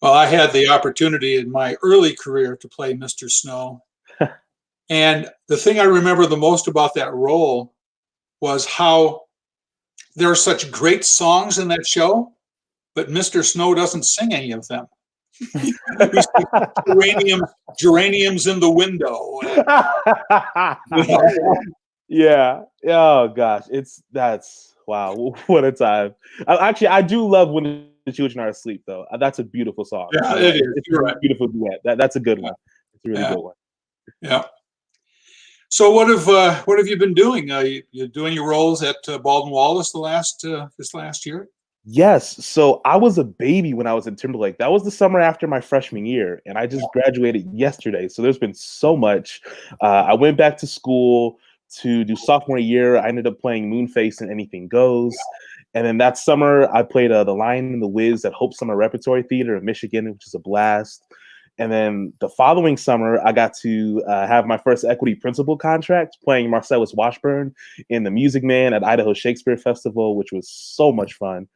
Speaker 1: Well, I had the opportunity in my early career to play Mr. Snow. And the thing I remember the most about that role was how there are such great songs in that show, but Mr. Snow doesn't sing any of them. Geraniums in the window.
Speaker 5: Yeah. Oh gosh, that's Wow, what a time! Actually, I do love when the children are asleep, though. That's a beautiful song.
Speaker 1: Yeah, it is.
Speaker 5: It's
Speaker 1: You're
Speaker 5: a
Speaker 1: right.
Speaker 5: beautiful duet. That's a good one. It's a really
Speaker 1: Yeah.
Speaker 5: good one.
Speaker 1: Yeah. So what have you been doing? You doing your roles at Baldwin Wallace this last year?
Speaker 5: Yes. So I was a baby when I was in Timberlake. That was the summer after my freshman year, and I just graduated yesterday. So there's been so much. I went back to school to do sophomore year. I ended up playing Moonface and Anything Goes. And then that summer, I played The Lion and the Wiz at Hope Summer Repertory Theater in Michigan, which is a blast. And then the following summer, I got to have my first equity principal contract playing Marcellus Washburn in The Music Man at Idaho Shakespeare Festival, which was so much fun.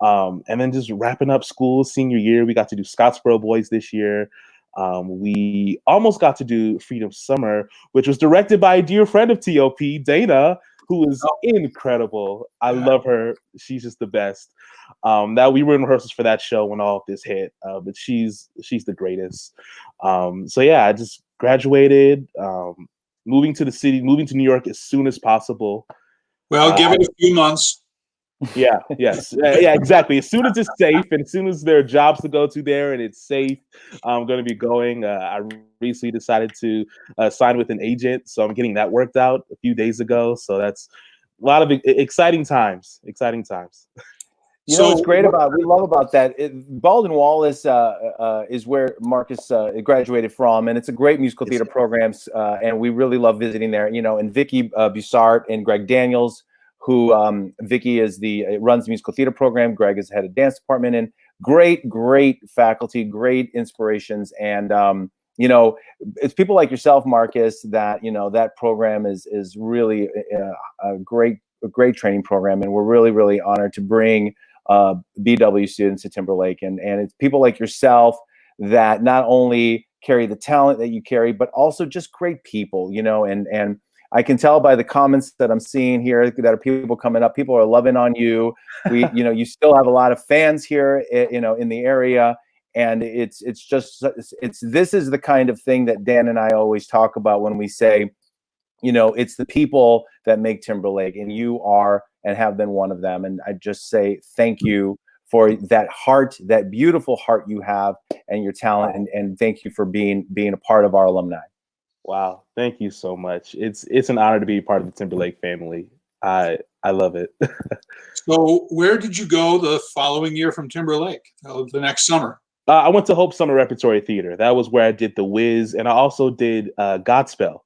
Speaker 5: And then just wrapping up school senior year, we got to do Scottsboro Boys this year. We almost got to do Freedom Summer, which was directed by a dear friend of TLP, Dana, who is incredible. I love her. She's just the best. That we were in rehearsals for that show when all of this hit, but she's the greatest. So yeah, I just graduated, moving to the city, moving to New York as soon as possible.
Speaker 1: Well, give it a few months.
Speaker 5: Yeah, yes. Yeah, exactly. As soon as it's safe and as soon as there are jobs to go to there and it's safe, I'm going to be going. I recently decided to sign with an agent, so I'm getting that worked out a few days ago. So that's a lot of exciting times. Exciting times.
Speaker 2: You know what's great we love about that. Baldwin Wallace is where Marcus graduated from, and it's a great musical theater program, and we really love visiting there. You know, and Vicky Bussart and Greg Daniels, who Vicky runs the musical theater program. Greg is head of dance department, and great faculty, great inspirations, and you know, it's people like yourself, Marcus, that that program is really a great training program, and we're really honored to bring BW students to Timberlake, and it's people like yourself that not only carry the talent that you carry, but also just great people, and I can tell by the comments that I'm seeing here that are people coming up. People are loving on you. You still have a lot of fans here, in the area, and this is the kind of thing that Dan and I always talk about when we say, it's the people that make Timberlake, and you are and have been one of them. And I just say thank you for that heart, that beautiful heart you have, and your talent, and thank you for being a part of our alumni.
Speaker 5: Wow, thank you so much. It's an honor to be a part of the Timberlake family. I love it.
Speaker 1: So where did you go the following year from Timberlake, the next summer?
Speaker 5: I went to Hope Summer Repertory Theater. That was where I did The Wiz, and I also did Godspell.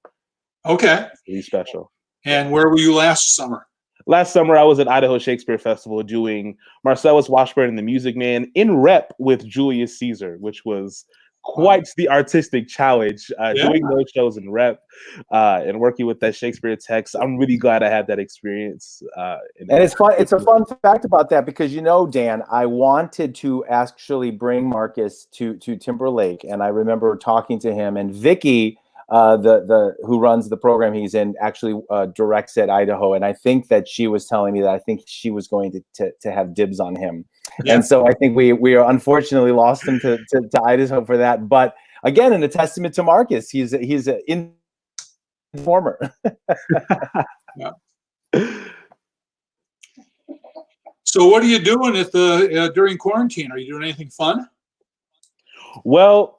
Speaker 1: Okay.
Speaker 5: Really special.
Speaker 1: And where were you last summer?
Speaker 5: Last summer, I was at Idaho Shakespeare Festival doing Marcellus Washburn and The Music Man in rep with Julius Caesar, which was quite the artistic challenge, doing those shows in rep and working with that Shakespeare text. I'm really glad I had that experience.
Speaker 2: And it's fun. It's a fun fact about that because, Dan, I wanted to actually bring Marcus to Timberlake, and I remember talking to him, and Vicky, who runs the program he's in, actually directs at Idaho, and I think that she was telling me that I think she was going to have dibs on him, and so I think we are unfortunately lost him to Idaho for that. But again, in a testament to Marcus, he's an informer.
Speaker 1: So what are you doing at during quarantine? Are you doing anything fun?
Speaker 5: Well,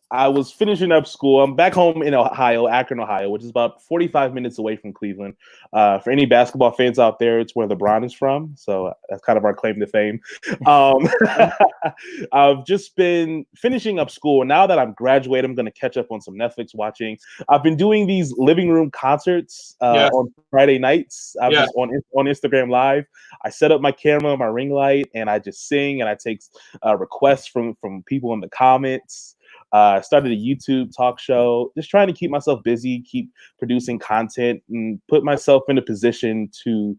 Speaker 5: I was finishing up school. I'm back home in Ohio, Akron, Ohio, which is about 45 minutes away from Cleveland. For any basketball fans out there, it's where LeBron is from. So that's kind of our claim to fame. I've just been finishing up school. And now that I'm graduated, I'm going to catch up on some Netflix watching. I've been doing these living room concerts on Friday nights. I'm just on Instagram Live. I set up my camera, my ring light, and I just sing, and I take requests from people in the comments. I started a YouTube talk show, just trying to keep myself busy, keep producing content, and put myself in a position to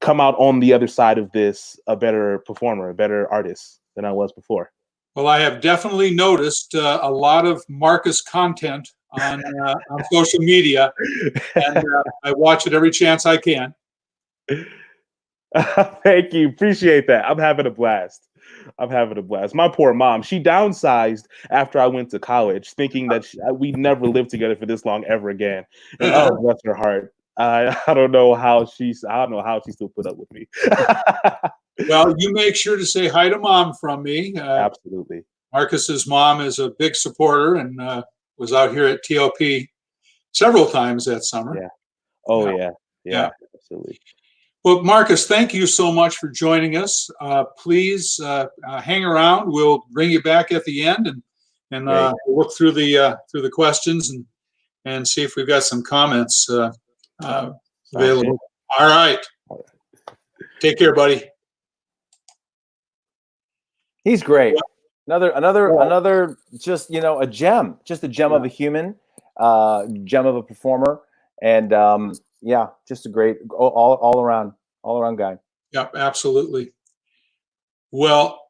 Speaker 5: come out on the other side of this a better performer, a better artist than I was before.
Speaker 1: Well, I have definitely noticed a lot of Marcus content on social media, and I watch it every chance I can.
Speaker 5: Thank you. Appreciate that. I'm having a blast. My poor mom, she downsized after I went to college, thinking that we'd never live together for this long ever again. And oh, bless her heart. I don't know how she still put up with me.
Speaker 1: Well, you make sure to say hi to Mom from me.
Speaker 5: Absolutely.
Speaker 1: Marcus's mom is a big supporter and was out here at TLP several times that summer.
Speaker 5: Yeah. Oh
Speaker 1: Yeah.
Speaker 5: yeah. Absolutely.
Speaker 1: Well, Marcus, thank you so much for joining us. Please hang around. We'll bring you back at the end and we'll look through the questions and see if we've got some comments available. All right. Take care, buddy.
Speaker 2: He's great. Another just, a gem, just a gem of a human, gem of a performer. And just a great all around guy.
Speaker 1: Yeah, absolutely. Well,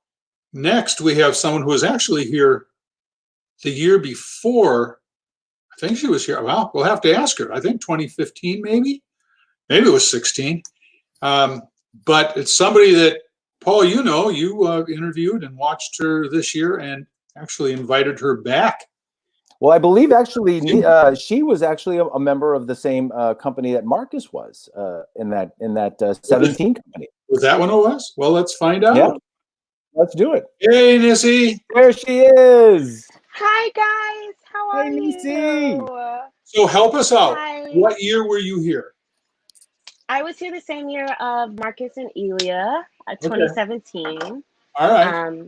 Speaker 1: next we have someone who was actually here the year before. I think she was here. Well, we'll have to ask her. I think 2015, maybe it was 16. But it's somebody that, Paul, you interviewed and watched her this year and actually invited her back.
Speaker 2: Well, I believe actually she was actually a member of the same company that Marcus was in that 17 company.
Speaker 1: Was that one it was? Well, let's find out.
Speaker 2: Yeah, let's do it.
Speaker 1: Hey, Nissy.
Speaker 2: There she is.
Speaker 6: Hi, guys. How are you?
Speaker 1: So help us out.
Speaker 6: Hi.
Speaker 1: What year were you here?
Speaker 6: I was here the same year of Marcus and Elia, 2017.
Speaker 1: All right.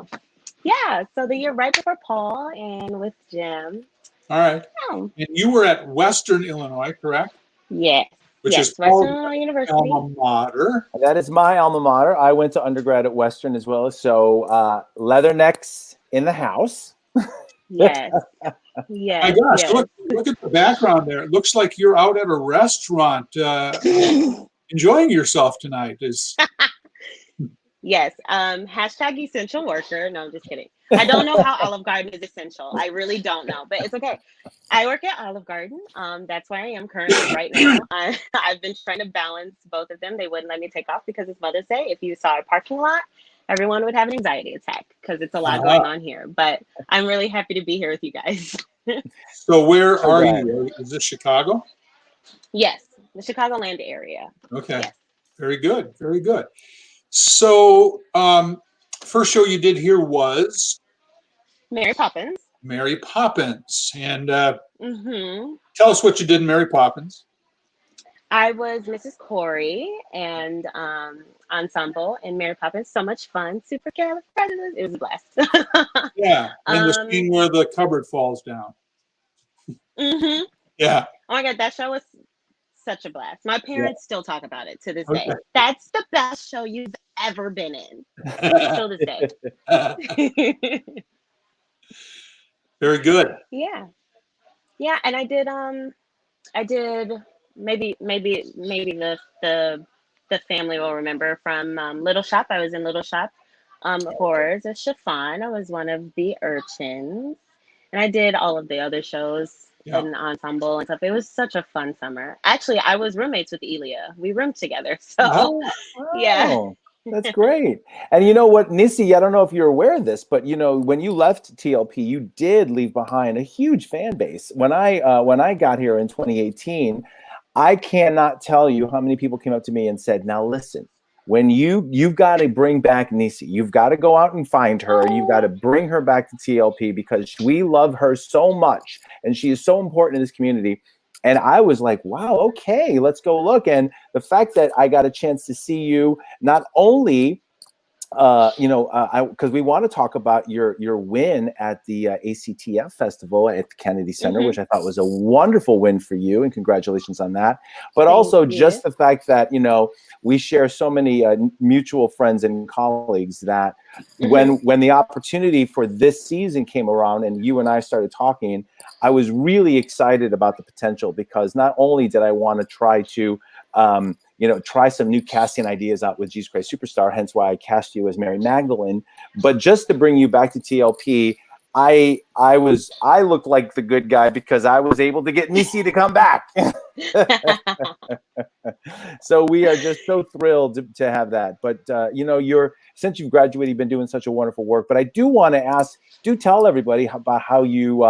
Speaker 6: Yeah, so the year right before Paul and with Jim.
Speaker 1: All right.
Speaker 6: Oh.
Speaker 1: And you were at Western Illinois, correct?
Speaker 6: Yes.
Speaker 1: Which is
Speaker 6: Western Illinois University.
Speaker 1: Alma mater.
Speaker 2: That is my alma mater. I went to undergrad at Western as well. So leathernecks in the house.
Speaker 6: Yes. Yes.
Speaker 1: My gosh,
Speaker 6: yes.
Speaker 1: look at the background there. It looks like you're out at a restaurant enjoying yourself tonight.
Speaker 6: Yes. Hashtag essential worker. No, I'm just kidding. I don't know how Olive Garden is essential. I really don't know, but it's okay. I work at Olive Garden. That's where I am currently right now. I've been trying to balance both of them. They wouldn't let me take off because it's Mother's Day. If you saw a parking lot, everyone would have an anxiety attack because it's a lot going on here. But I'm really happy to be here with you guys.
Speaker 1: So where are you? Is this Chicago?
Speaker 6: Yes, the Chicagoland area.
Speaker 1: Okay.
Speaker 6: Yes.
Speaker 1: Very good. Very good. So first show you did here was
Speaker 6: Mary Poppins.
Speaker 1: Mary Poppins. And tell us what you did in Mary Poppins.
Speaker 6: I was Mrs. Corey and ensemble in Mary Poppins. So much fun. Supercalifragilistic. It was a blast.
Speaker 1: Yeah. And the scene where the cupboard falls down. Yeah.
Speaker 6: Oh my God, that show was such a blast. My parents still talk about it to this day. That's the best show you've ever been in. Till this day.
Speaker 1: Very good.
Speaker 6: Yeah. Yeah, and I did maybe the family will remember from Little Shop. I was in Little Shop Horrors of Chiffon. I was one of the urchins. And I did all of the other shows in ensemble and stuff. It was such a fun summer. Actually, I was roommates with Elia. We roomed together. So yeah.
Speaker 2: That's great. And you know what, Nissy, I don't know if you're aware of this, but when you left TLP, you did leave behind a huge fan base. When I got here in 2018, I cannot tell you how many people came up to me and said, now listen, when you've got to bring back Nissy, you've got to go out and find her. You've got to bring her back to TLP because we love her so much and she is so important in this community. And I was like, wow, okay, let's go look. And the fact that I got a chance to see you, not only, because we want to talk about your win at the ACTF festival at the Kennedy Center, which I thought was a wonderful win for you, and congratulations on that. But also just the fact that we share so many mutual friends and colleagues that when the opportunity for this season came around and you and I started talking, I was really excited about the potential because not only did I want to try to try some new casting ideas out with Jesus Christ Superstar, hence why I cast you as Mary Magdalene. But just to bring you back to TLP, I looked like the good guy because I was able to get Nissy to come back. So we are just so thrilled to have that. But since you've graduated, you've been doing such a wonderful work. But I do want to ask, do tell everybody about how you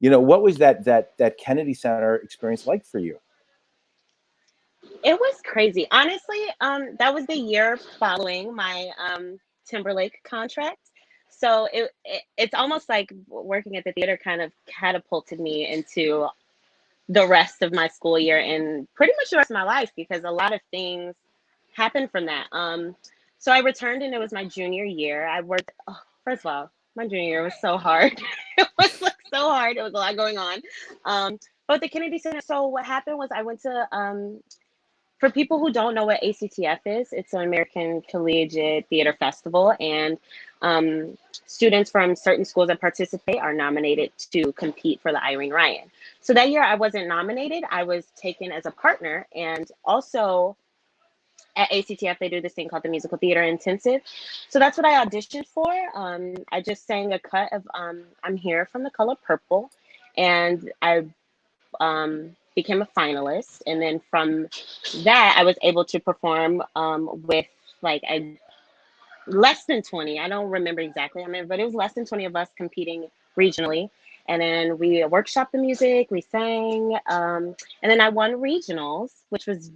Speaker 2: what was that Kennedy Center experience like for you?
Speaker 6: It was crazy. Honestly, that was the year following my Timberlake contract. So it's almost like working at the theater kind of catapulted me into the rest of my school year and pretty much the rest of my life, because a lot of things happened from that. So I returned and it was my junior year. I worked, oh, first of all, my junior year was so hard. It was like so hard. It was a lot going on. But the Kennedy Center, so what happened was I went to, for people who don't know what ACTF is, it's an American Collegiate Theater Festival, and students from certain schools that participate are nominated to compete for the Irene Ryan. So that year I wasn't nominated. I was taken as a partner, and also at ACTF they do this thing called the Musical Theater Intensive. So that's what I auditioned for. I just sang a cut of I'm Here from the Color Purple, and I became a finalist, and then from that I was able to perform with like less than 20. I don't remember exactly. I mean, but it was less than 20 of us competing regionally, and then we workshopped the music, we sang, and then I won regionals, which was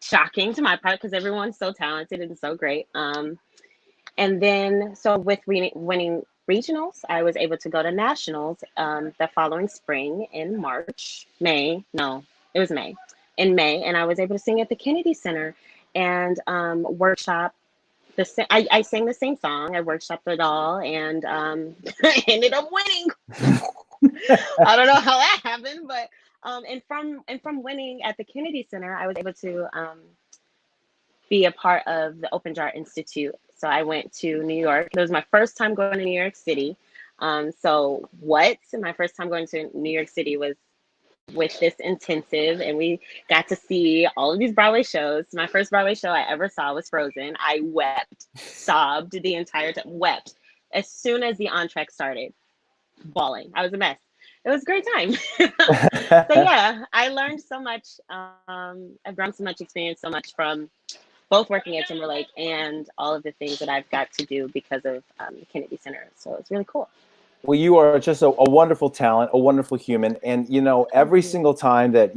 Speaker 6: shocking to my part because everyone's so talented and so great. And then, so with winning regionals, I was able to go to nationals the following spring in May. No, it was May. In May, and I was able to sing at the Kennedy Center and workshop. I sang the same song. I workshopped it all, and I ended up winning. I don't know how that happened, but and from winning at the Kennedy Center, I was able to be a part of the Open Jar Institute. So I went to New York. It was my first time going to New York City. My first time going to New York City was with this intensive, and we got to see all of these Broadway shows. My first Broadway show I ever saw was Frozen. I wept, sobbed the entire time, wept. As soon as the entr'acte started, bawling. I was a mess. It was a great time. So yeah, I learned so much. I've grown so much, experienced so much from both working at Timberlake and all of the things that I've got to do because of the Kennedy Center. So it's really cool.
Speaker 2: Well, you are just a wonderful talent, a wonderful human, and every single time that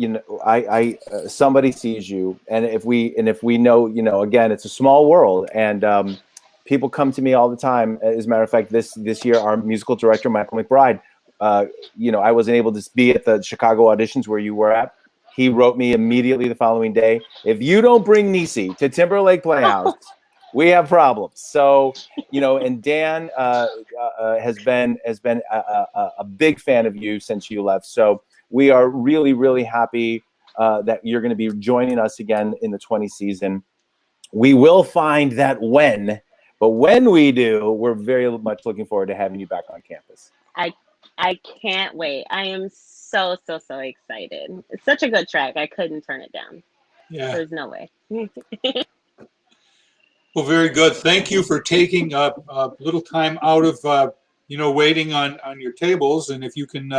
Speaker 2: I somebody sees you, and if we know, again, it's a small world, and people come to me all the time. As a matter of fact, this year, our musical director Michael McBride, I wasn't able to be at the Chicago auditions where you were at. He wrote me immediately the following day, if you don't bring Nisi to Timberlake Playhouse, we have problems. So, and Dan has been a big fan of you since you left. So we are really, really happy that you're going to be joining us again in the 20 season. We will find that when, but when we do, we're very much looking forward to having you back on campus.
Speaker 6: I can't wait. I am so excited. It's such a good track. I couldn't turn it down.
Speaker 1: Yeah.
Speaker 6: There's no way.
Speaker 1: Well, very good. Thank you for taking a little time out of waiting on your tables, and if you can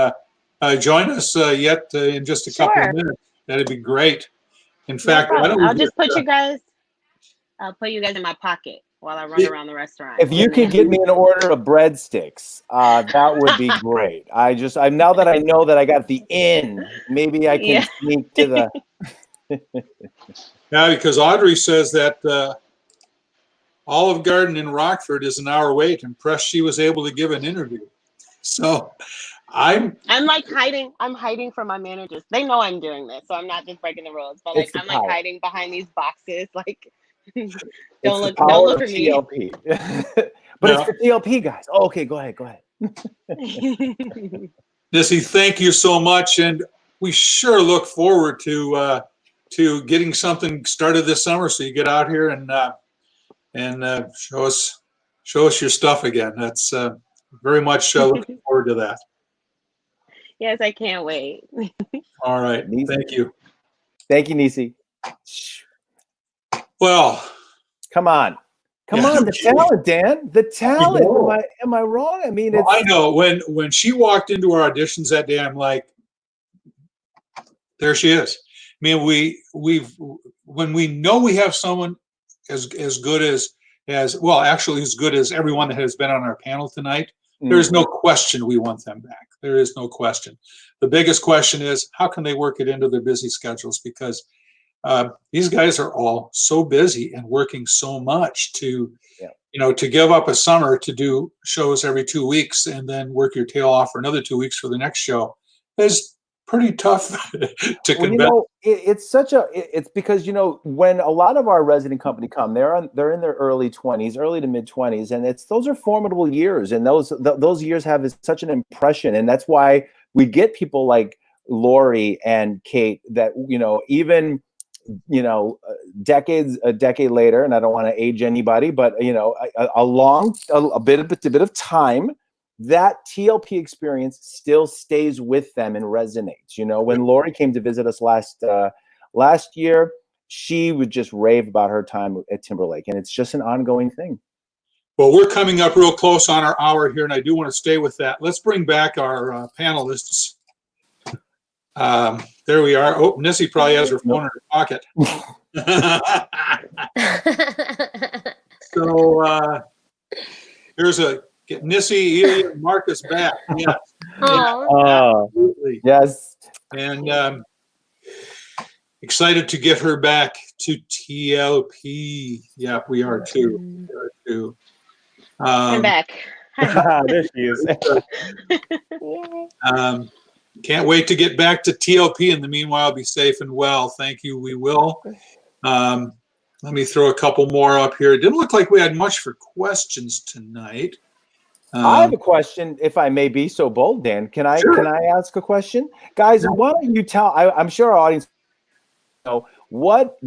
Speaker 1: join us in just a couple of minutes, that'd be great. In fact, why don't we
Speaker 6: I'll just put you guys. I'll put you guys in my pocket while I run around the restaurant.
Speaker 2: If you could get me an order of breadsticks, that would be great. I'm now that I know that I got the in, maybe I can sneak to the.
Speaker 1: Yeah, because Audrey says that Olive Garden in Rockford is an hour wait. Impressed she was able to give an interview. So I'm like
Speaker 6: hiding. I'm hiding from my managers. They know I'm doing this, so I'm not just breaking the rules. But like I'm like hiding behind these boxes, like. Don't look at me.
Speaker 2: TLP. But it's for TLP guys. Oh, okay, go ahead.
Speaker 1: Nisi, thank you so much, and we sure look forward to getting something started this summer, so you get out here and show us your stuff again. That's very much looking forward to that.
Speaker 6: Yes, I can't wait.
Speaker 1: All right, Nisi.
Speaker 2: Thank you, Nisi.
Speaker 1: Well,
Speaker 2: come on, the talent, Dan. The talent. Am I wrong? I mean,
Speaker 1: I know when she walked into our auditions that day, I'm like, there she is. I mean, when we know we have someone as good as actually as good as everyone that has been on our panel tonight, there is no question we want them back. There is no question. The biggest question is how can they work it into their busy schedules, because these guys are all so busy and working so much to,
Speaker 2: Yeah.
Speaker 1: To give up a summer to do shows every 2 weeks and then work your tail off for another 2 weeks for the next show is pretty tough to convince.
Speaker 2: It's because, when a lot of our resident company come, they're in their early to mid 20s, and those are formidable years, and those years have such an impression, and that's why we get people like Lori and Kate that, even a decade later, and I don't want to age anybody, but a bit of time, that TLP experience still stays with them and resonates. When Lori came to visit us last year, she would just rave about her time at Timberlake, and it's just an ongoing thing.
Speaker 1: Well, we're coming up real close on our hour here, and I do want to stay with that. Let's bring back our panelists. There we are. Oh, Nissy probably has her phone in her pocket. So here's get Nissy, Elia, and Marcus back. Yes. Absolutely.
Speaker 2: Yes.
Speaker 1: And excited to get her back to TLP. Yeah, we are too.
Speaker 6: I'm back.
Speaker 5: There she is.
Speaker 1: Can't wait to get back to TLP. In the meanwhile, be safe and well. Thank you. We will. Let me throw a couple more up here. It didn't look like we had much for questions tonight.
Speaker 2: I have a question, if I may be so bold, Dan. Can I ask a question? Guys, why don't you tell, I'm sure our audience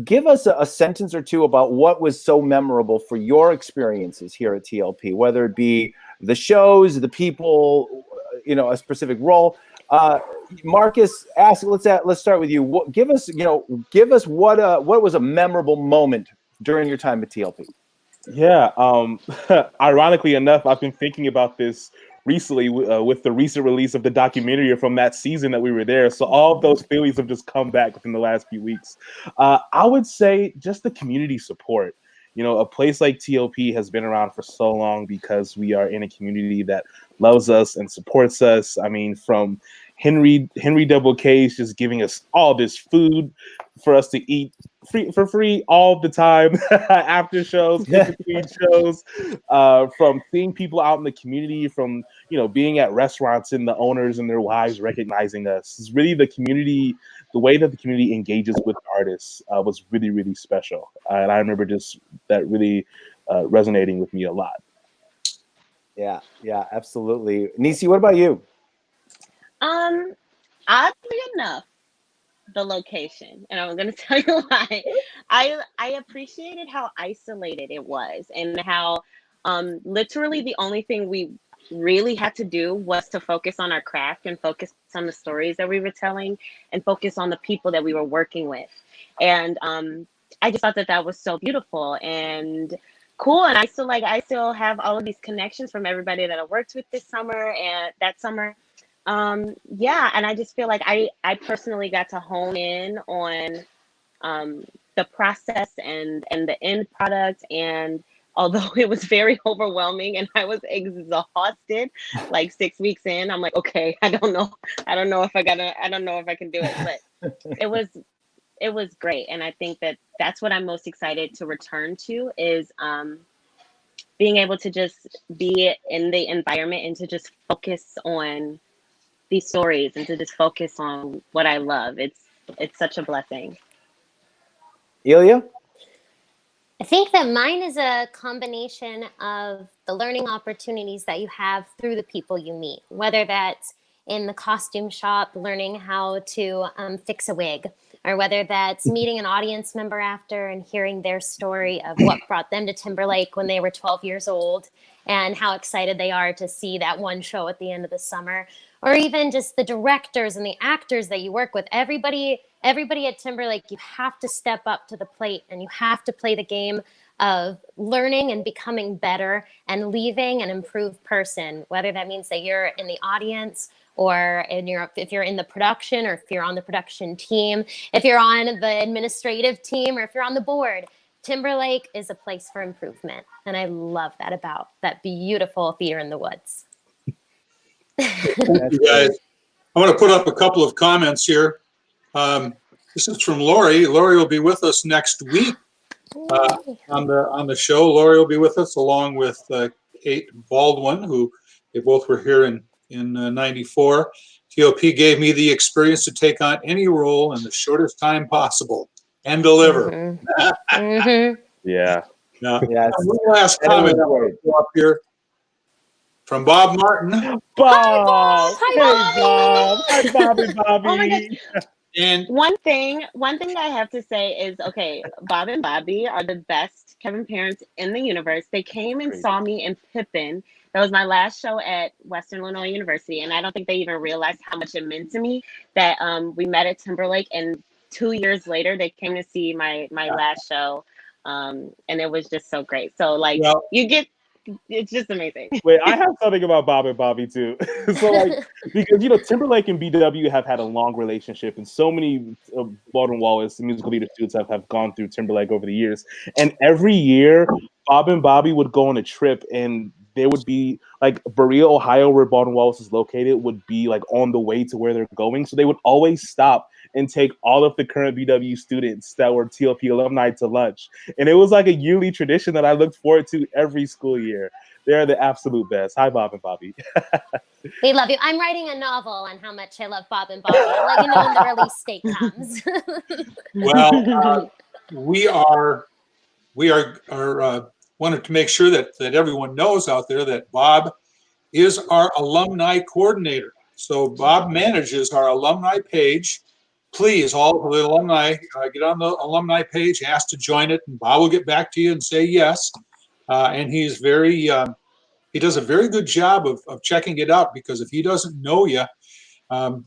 Speaker 2: give us a sentence or two about what was so memorable for your experiences here at TLP, whether it be the shows, the people, a specific role. Marcus, let's start with you. Give us what was a memorable moment during your time at TLP.
Speaker 5: Yeah. Ironically enough, I've been thinking about this recently with the recent release of the documentary from that season that we were there. So all of those feelings have just come back within the last few weeks. I would say just the community support. A place like TLP has been around for so long because we are in a community that loves us and supports us. I mean, from Henry Double K's just giving us all this food for us to eat for free all the time after shows, between shows, from seeing people out in the community, from being at restaurants and the owners and their wives recognizing us. It's really the community, the way that the community engages with artists was really, really special. And I remember just that really resonating with me a lot.
Speaker 2: Yeah, absolutely. Nisi, what about you?
Speaker 6: Oddly enough, the location, and I'm going to tell you why. I appreciated how isolated it was, and how literally the only thing we really had to do was to focus on our craft and focus on the stories that we were telling and focus on the people that we were working with. And I just thought that was so beautiful and cool. And I still have all of these connections from everybody that I worked with this summer and that summer. And I just feel like I personally got to hone in on the process and the end product. And although it was very overwhelming and I was exhausted, like 6 weeks in, I'm like, okay, I don't know if I can do it, but it was great. And I think that's what I'm most excited to return to is being able to just be in the environment and to just focus on these stories and to just focus on what I love. It's such a blessing.
Speaker 2: Ilya?
Speaker 4: I think that mine is a combination of the learning opportunities that you have through the people you meet, whether that's in the costume shop, learning how to fix a wig, or whether that's meeting an audience member after and hearing their story of what brought them to Timberlake when they were 12 years old and how excited they are to see that one show at the end of the summer, or even just the directors and the actors that you work with. Everybody at Timberlake, you have to step up to the plate and you have to play the game of learning and becoming better and leaving an improved person, whether that means that you're in the audience or if you're in the production, or if you're on the production team, if you're on the administrative team, or if you're on the board. Timberlake is a place for improvement. And I love that about that beautiful theater in the woods.
Speaker 1: Thank you guys. I want to put up a couple of comments here. This is from Lori. Lori will be with us next week on the show. Lori will be with us along with Kate Baldwin, who they both were here in '94. TLP gave me the experience to take on any role in the shortest time possible and deliver.
Speaker 5: Yeah.
Speaker 1: Now,
Speaker 2: Yes.
Speaker 1: one last comment up here from Bob Martin.
Speaker 5: Bob.
Speaker 4: Hi,
Speaker 5: Hey, Bob. Hi, Bobby.
Speaker 6: Oh my gosh.
Speaker 1: And
Speaker 6: One thing I have to say is, okay, Bob and Bobby are the best Kevin parents in the universe. They came and saw me in Pippin. That was my last show at Western Illinois University, and I don't think they even realized how much it meant to me that we met at Timberlake, and 2 years later they came to see my last show, and it was just so great. So like it's just amazing.
Speaker 5: Wait, I have something about Bob and Bobby too. So like, because Timberlake and BW have had a long relationship, and so many Baldwin Wallace musical theater students have gone through Timberlake over the years. And every year, Bob and Bobby would go on a trip, and there would be like Berea, Ohio, where Baldwin Wallace is located, would be like on the way to where they're going. So they would always stop and take all of the current BW students that were TLP alumni to lunch. And it was like a yearly tradition that I looked forward to every school year. They're the absolute best. Hi, Bob and Bobby.
Speaker 4: We love you. I'm writing a novel on how much I love Bob and Bobby. I'll let you know when the release date comes.
Speaker 1: well, we wanted to make sure that everyone knows out there that Bob is our alumni coordinator. So Bob manages our alumni page. Please, all of the alumni, get on the alumni page, ask to join it, and Bob will get back to you and say yes. And he's he does a very good job of checking it out, because if he doesn't know you,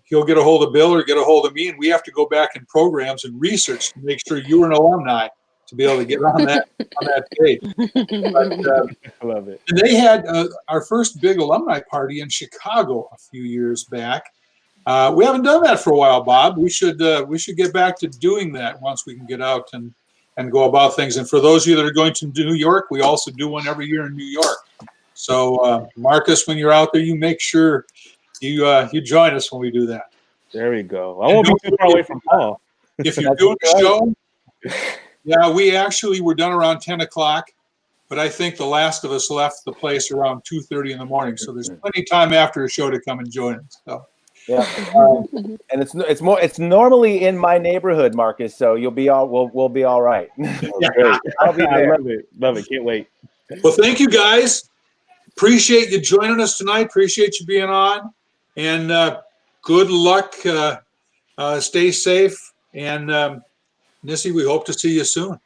Speaker 1: he'll get a hold of Bill or get a hold of me, and we have to go back in programs and research to make sure you're an alumni to be able to get on that page. But,
Speaker 5: I love it.
Speaker 1: and they had our first big alumni party in Chicago a few years back. We haven't done that for a while, Bob. We should get back to doing that once we can get out and go about things. And for those of you that are going to New York, we also do one every year in New York. So Marcus, when you're out there, you make sure you join us when we do that.
Speaker 5: There we go. I won't be too far away from Paul.
Speaker 1: If you're doing a show, yeah, we actually were done around 10 o'clock, but I think the last of us left the place around 2:30 in the morning. So there's plenty of time after a show to come and join us. So.
Speaker 2: Yeah, and it's normally in my neighborhood, Marcus. So we'll be all right.
Speaker 5: Great. I'll be there. Love it. Can't wait.
Speaker 1: Well, thank you guys. Appreciate you joining us tonight. Appreciate you being on, and good luck. Stay safe, and Nissy, we hope to see you soon.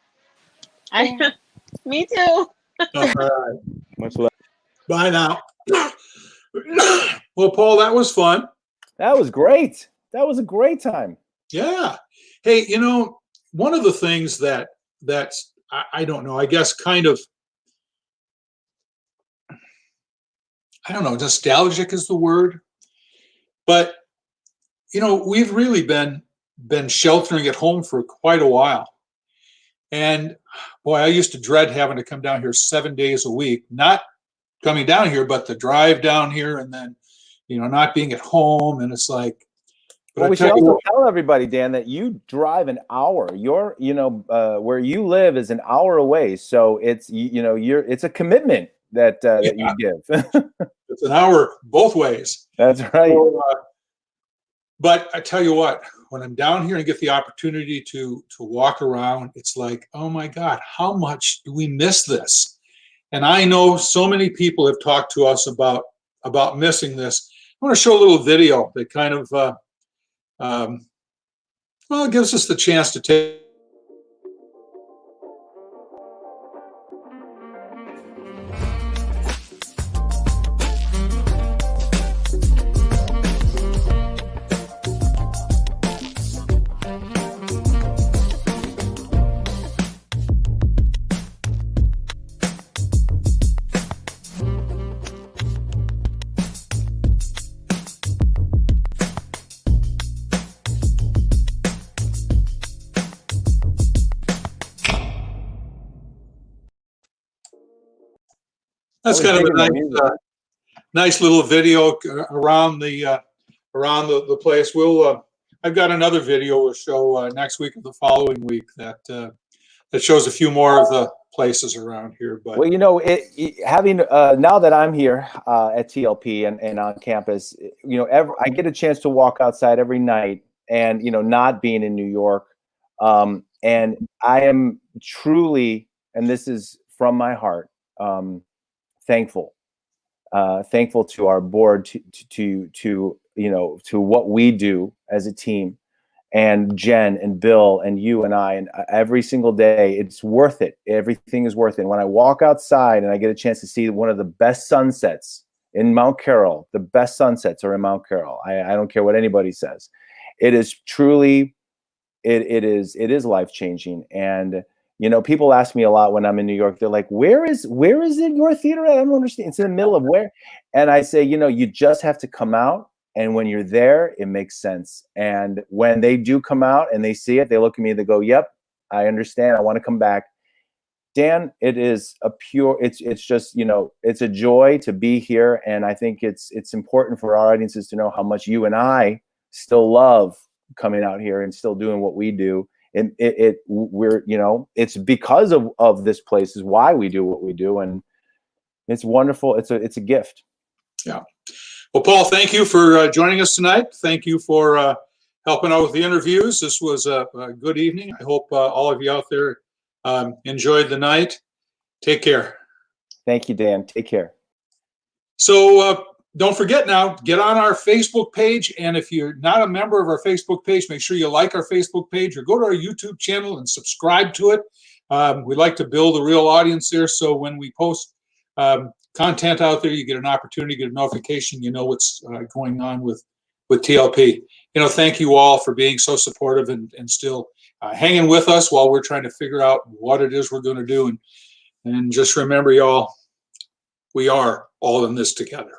Speaker 6: Me too.
Speaker 1: All right.
Speaker 5: Much love.
Speaker 1: Bye now. Well, Paul, that was fun.
Speaker 2: That was great. That was a great time.
Speaker 1: Yeah. Hey, one of the things that's I don't know, I guess kind of, I don't know, nostalgic is the word, but we've really been sheltering at home for quite a while. And boy, I used to dread having to come down here 7 days a week, not coming down here, but the drive down here, and then not being at home. And it's like,
Speaker 2: well, we should also tell everybody, Dan, that you drive an hour. You're, where you live is an hour away. So it's, it's a commitment that you give.
Speaker 1: It's an hour both ways.
Speaker 2: That's right.
Speaker 1: So, but I tell you what, when I'm down here and get the opportunity to walk around, it's like, oh my God, how much do we miss this? And I know so many people have talked to us about missing this. I want to show a little video that kind of, it gives us the chance to take. That's kind of a nice little video around the place. I've got another video we'll show next week or the following week that that shows a few more of the places around here. But
Speaker 2: well, you know, having now that I'm here at TLP and on campus, you know, I get a chance to walk outside every night, and you know, not being in New York, and I am truly, and this is from my heart, thankful to our board, to you know, to what we do as a team, and Jen and Bill and you and I, and every single day, it's worth it. Everything is worth it. And when I walk outside and I get a chance to see one of the best sunsets in Mount Carroll, the best sunsets are in Mount Carroll. I don't care what anybody says. It is truly, it is life-changing. And you know, people ask me a lot when I'm in New York, they're like, where is it your theater at? I don't understand. It's in the middle of where? And I say, you know, you just have to come out. And when you're there, it makes sense. And when they do come out and they see it, they look at me, they go, yep, I understand. I want to come back. Dan, it is a pure, it's just, you know, it's a joy to be here. And I think it's important for our audiences to know how much you and I still love coming out here and still doing what we do. And we're, you know, it's because of this place is why we do what we do. And it's wonderful. It's a gift.
Speaker 1: Yeah. Well, Paul, thank you for joining us tonight. Thank you for helping out with the interviews. This was a good evening. I hope all of you out there enjoyed the night. Take care.
Speaker 2: Thank you, Dan. Take care.
Speaker 1: So don't forget now, get on our Facebook page. And if you're not a member of our Facebook page, make sure you like our Facebook page or go to our YouTube channel and subscribe to it. We like to build a real audience there. So when we post content out there, you get an opportunity, get a notification, you know what's going on with TLP. You know, thank you all for being so supportive and still hanging with us while we're trying to figure out what it is we're going to do. And just remember, y'all, we are all in this together.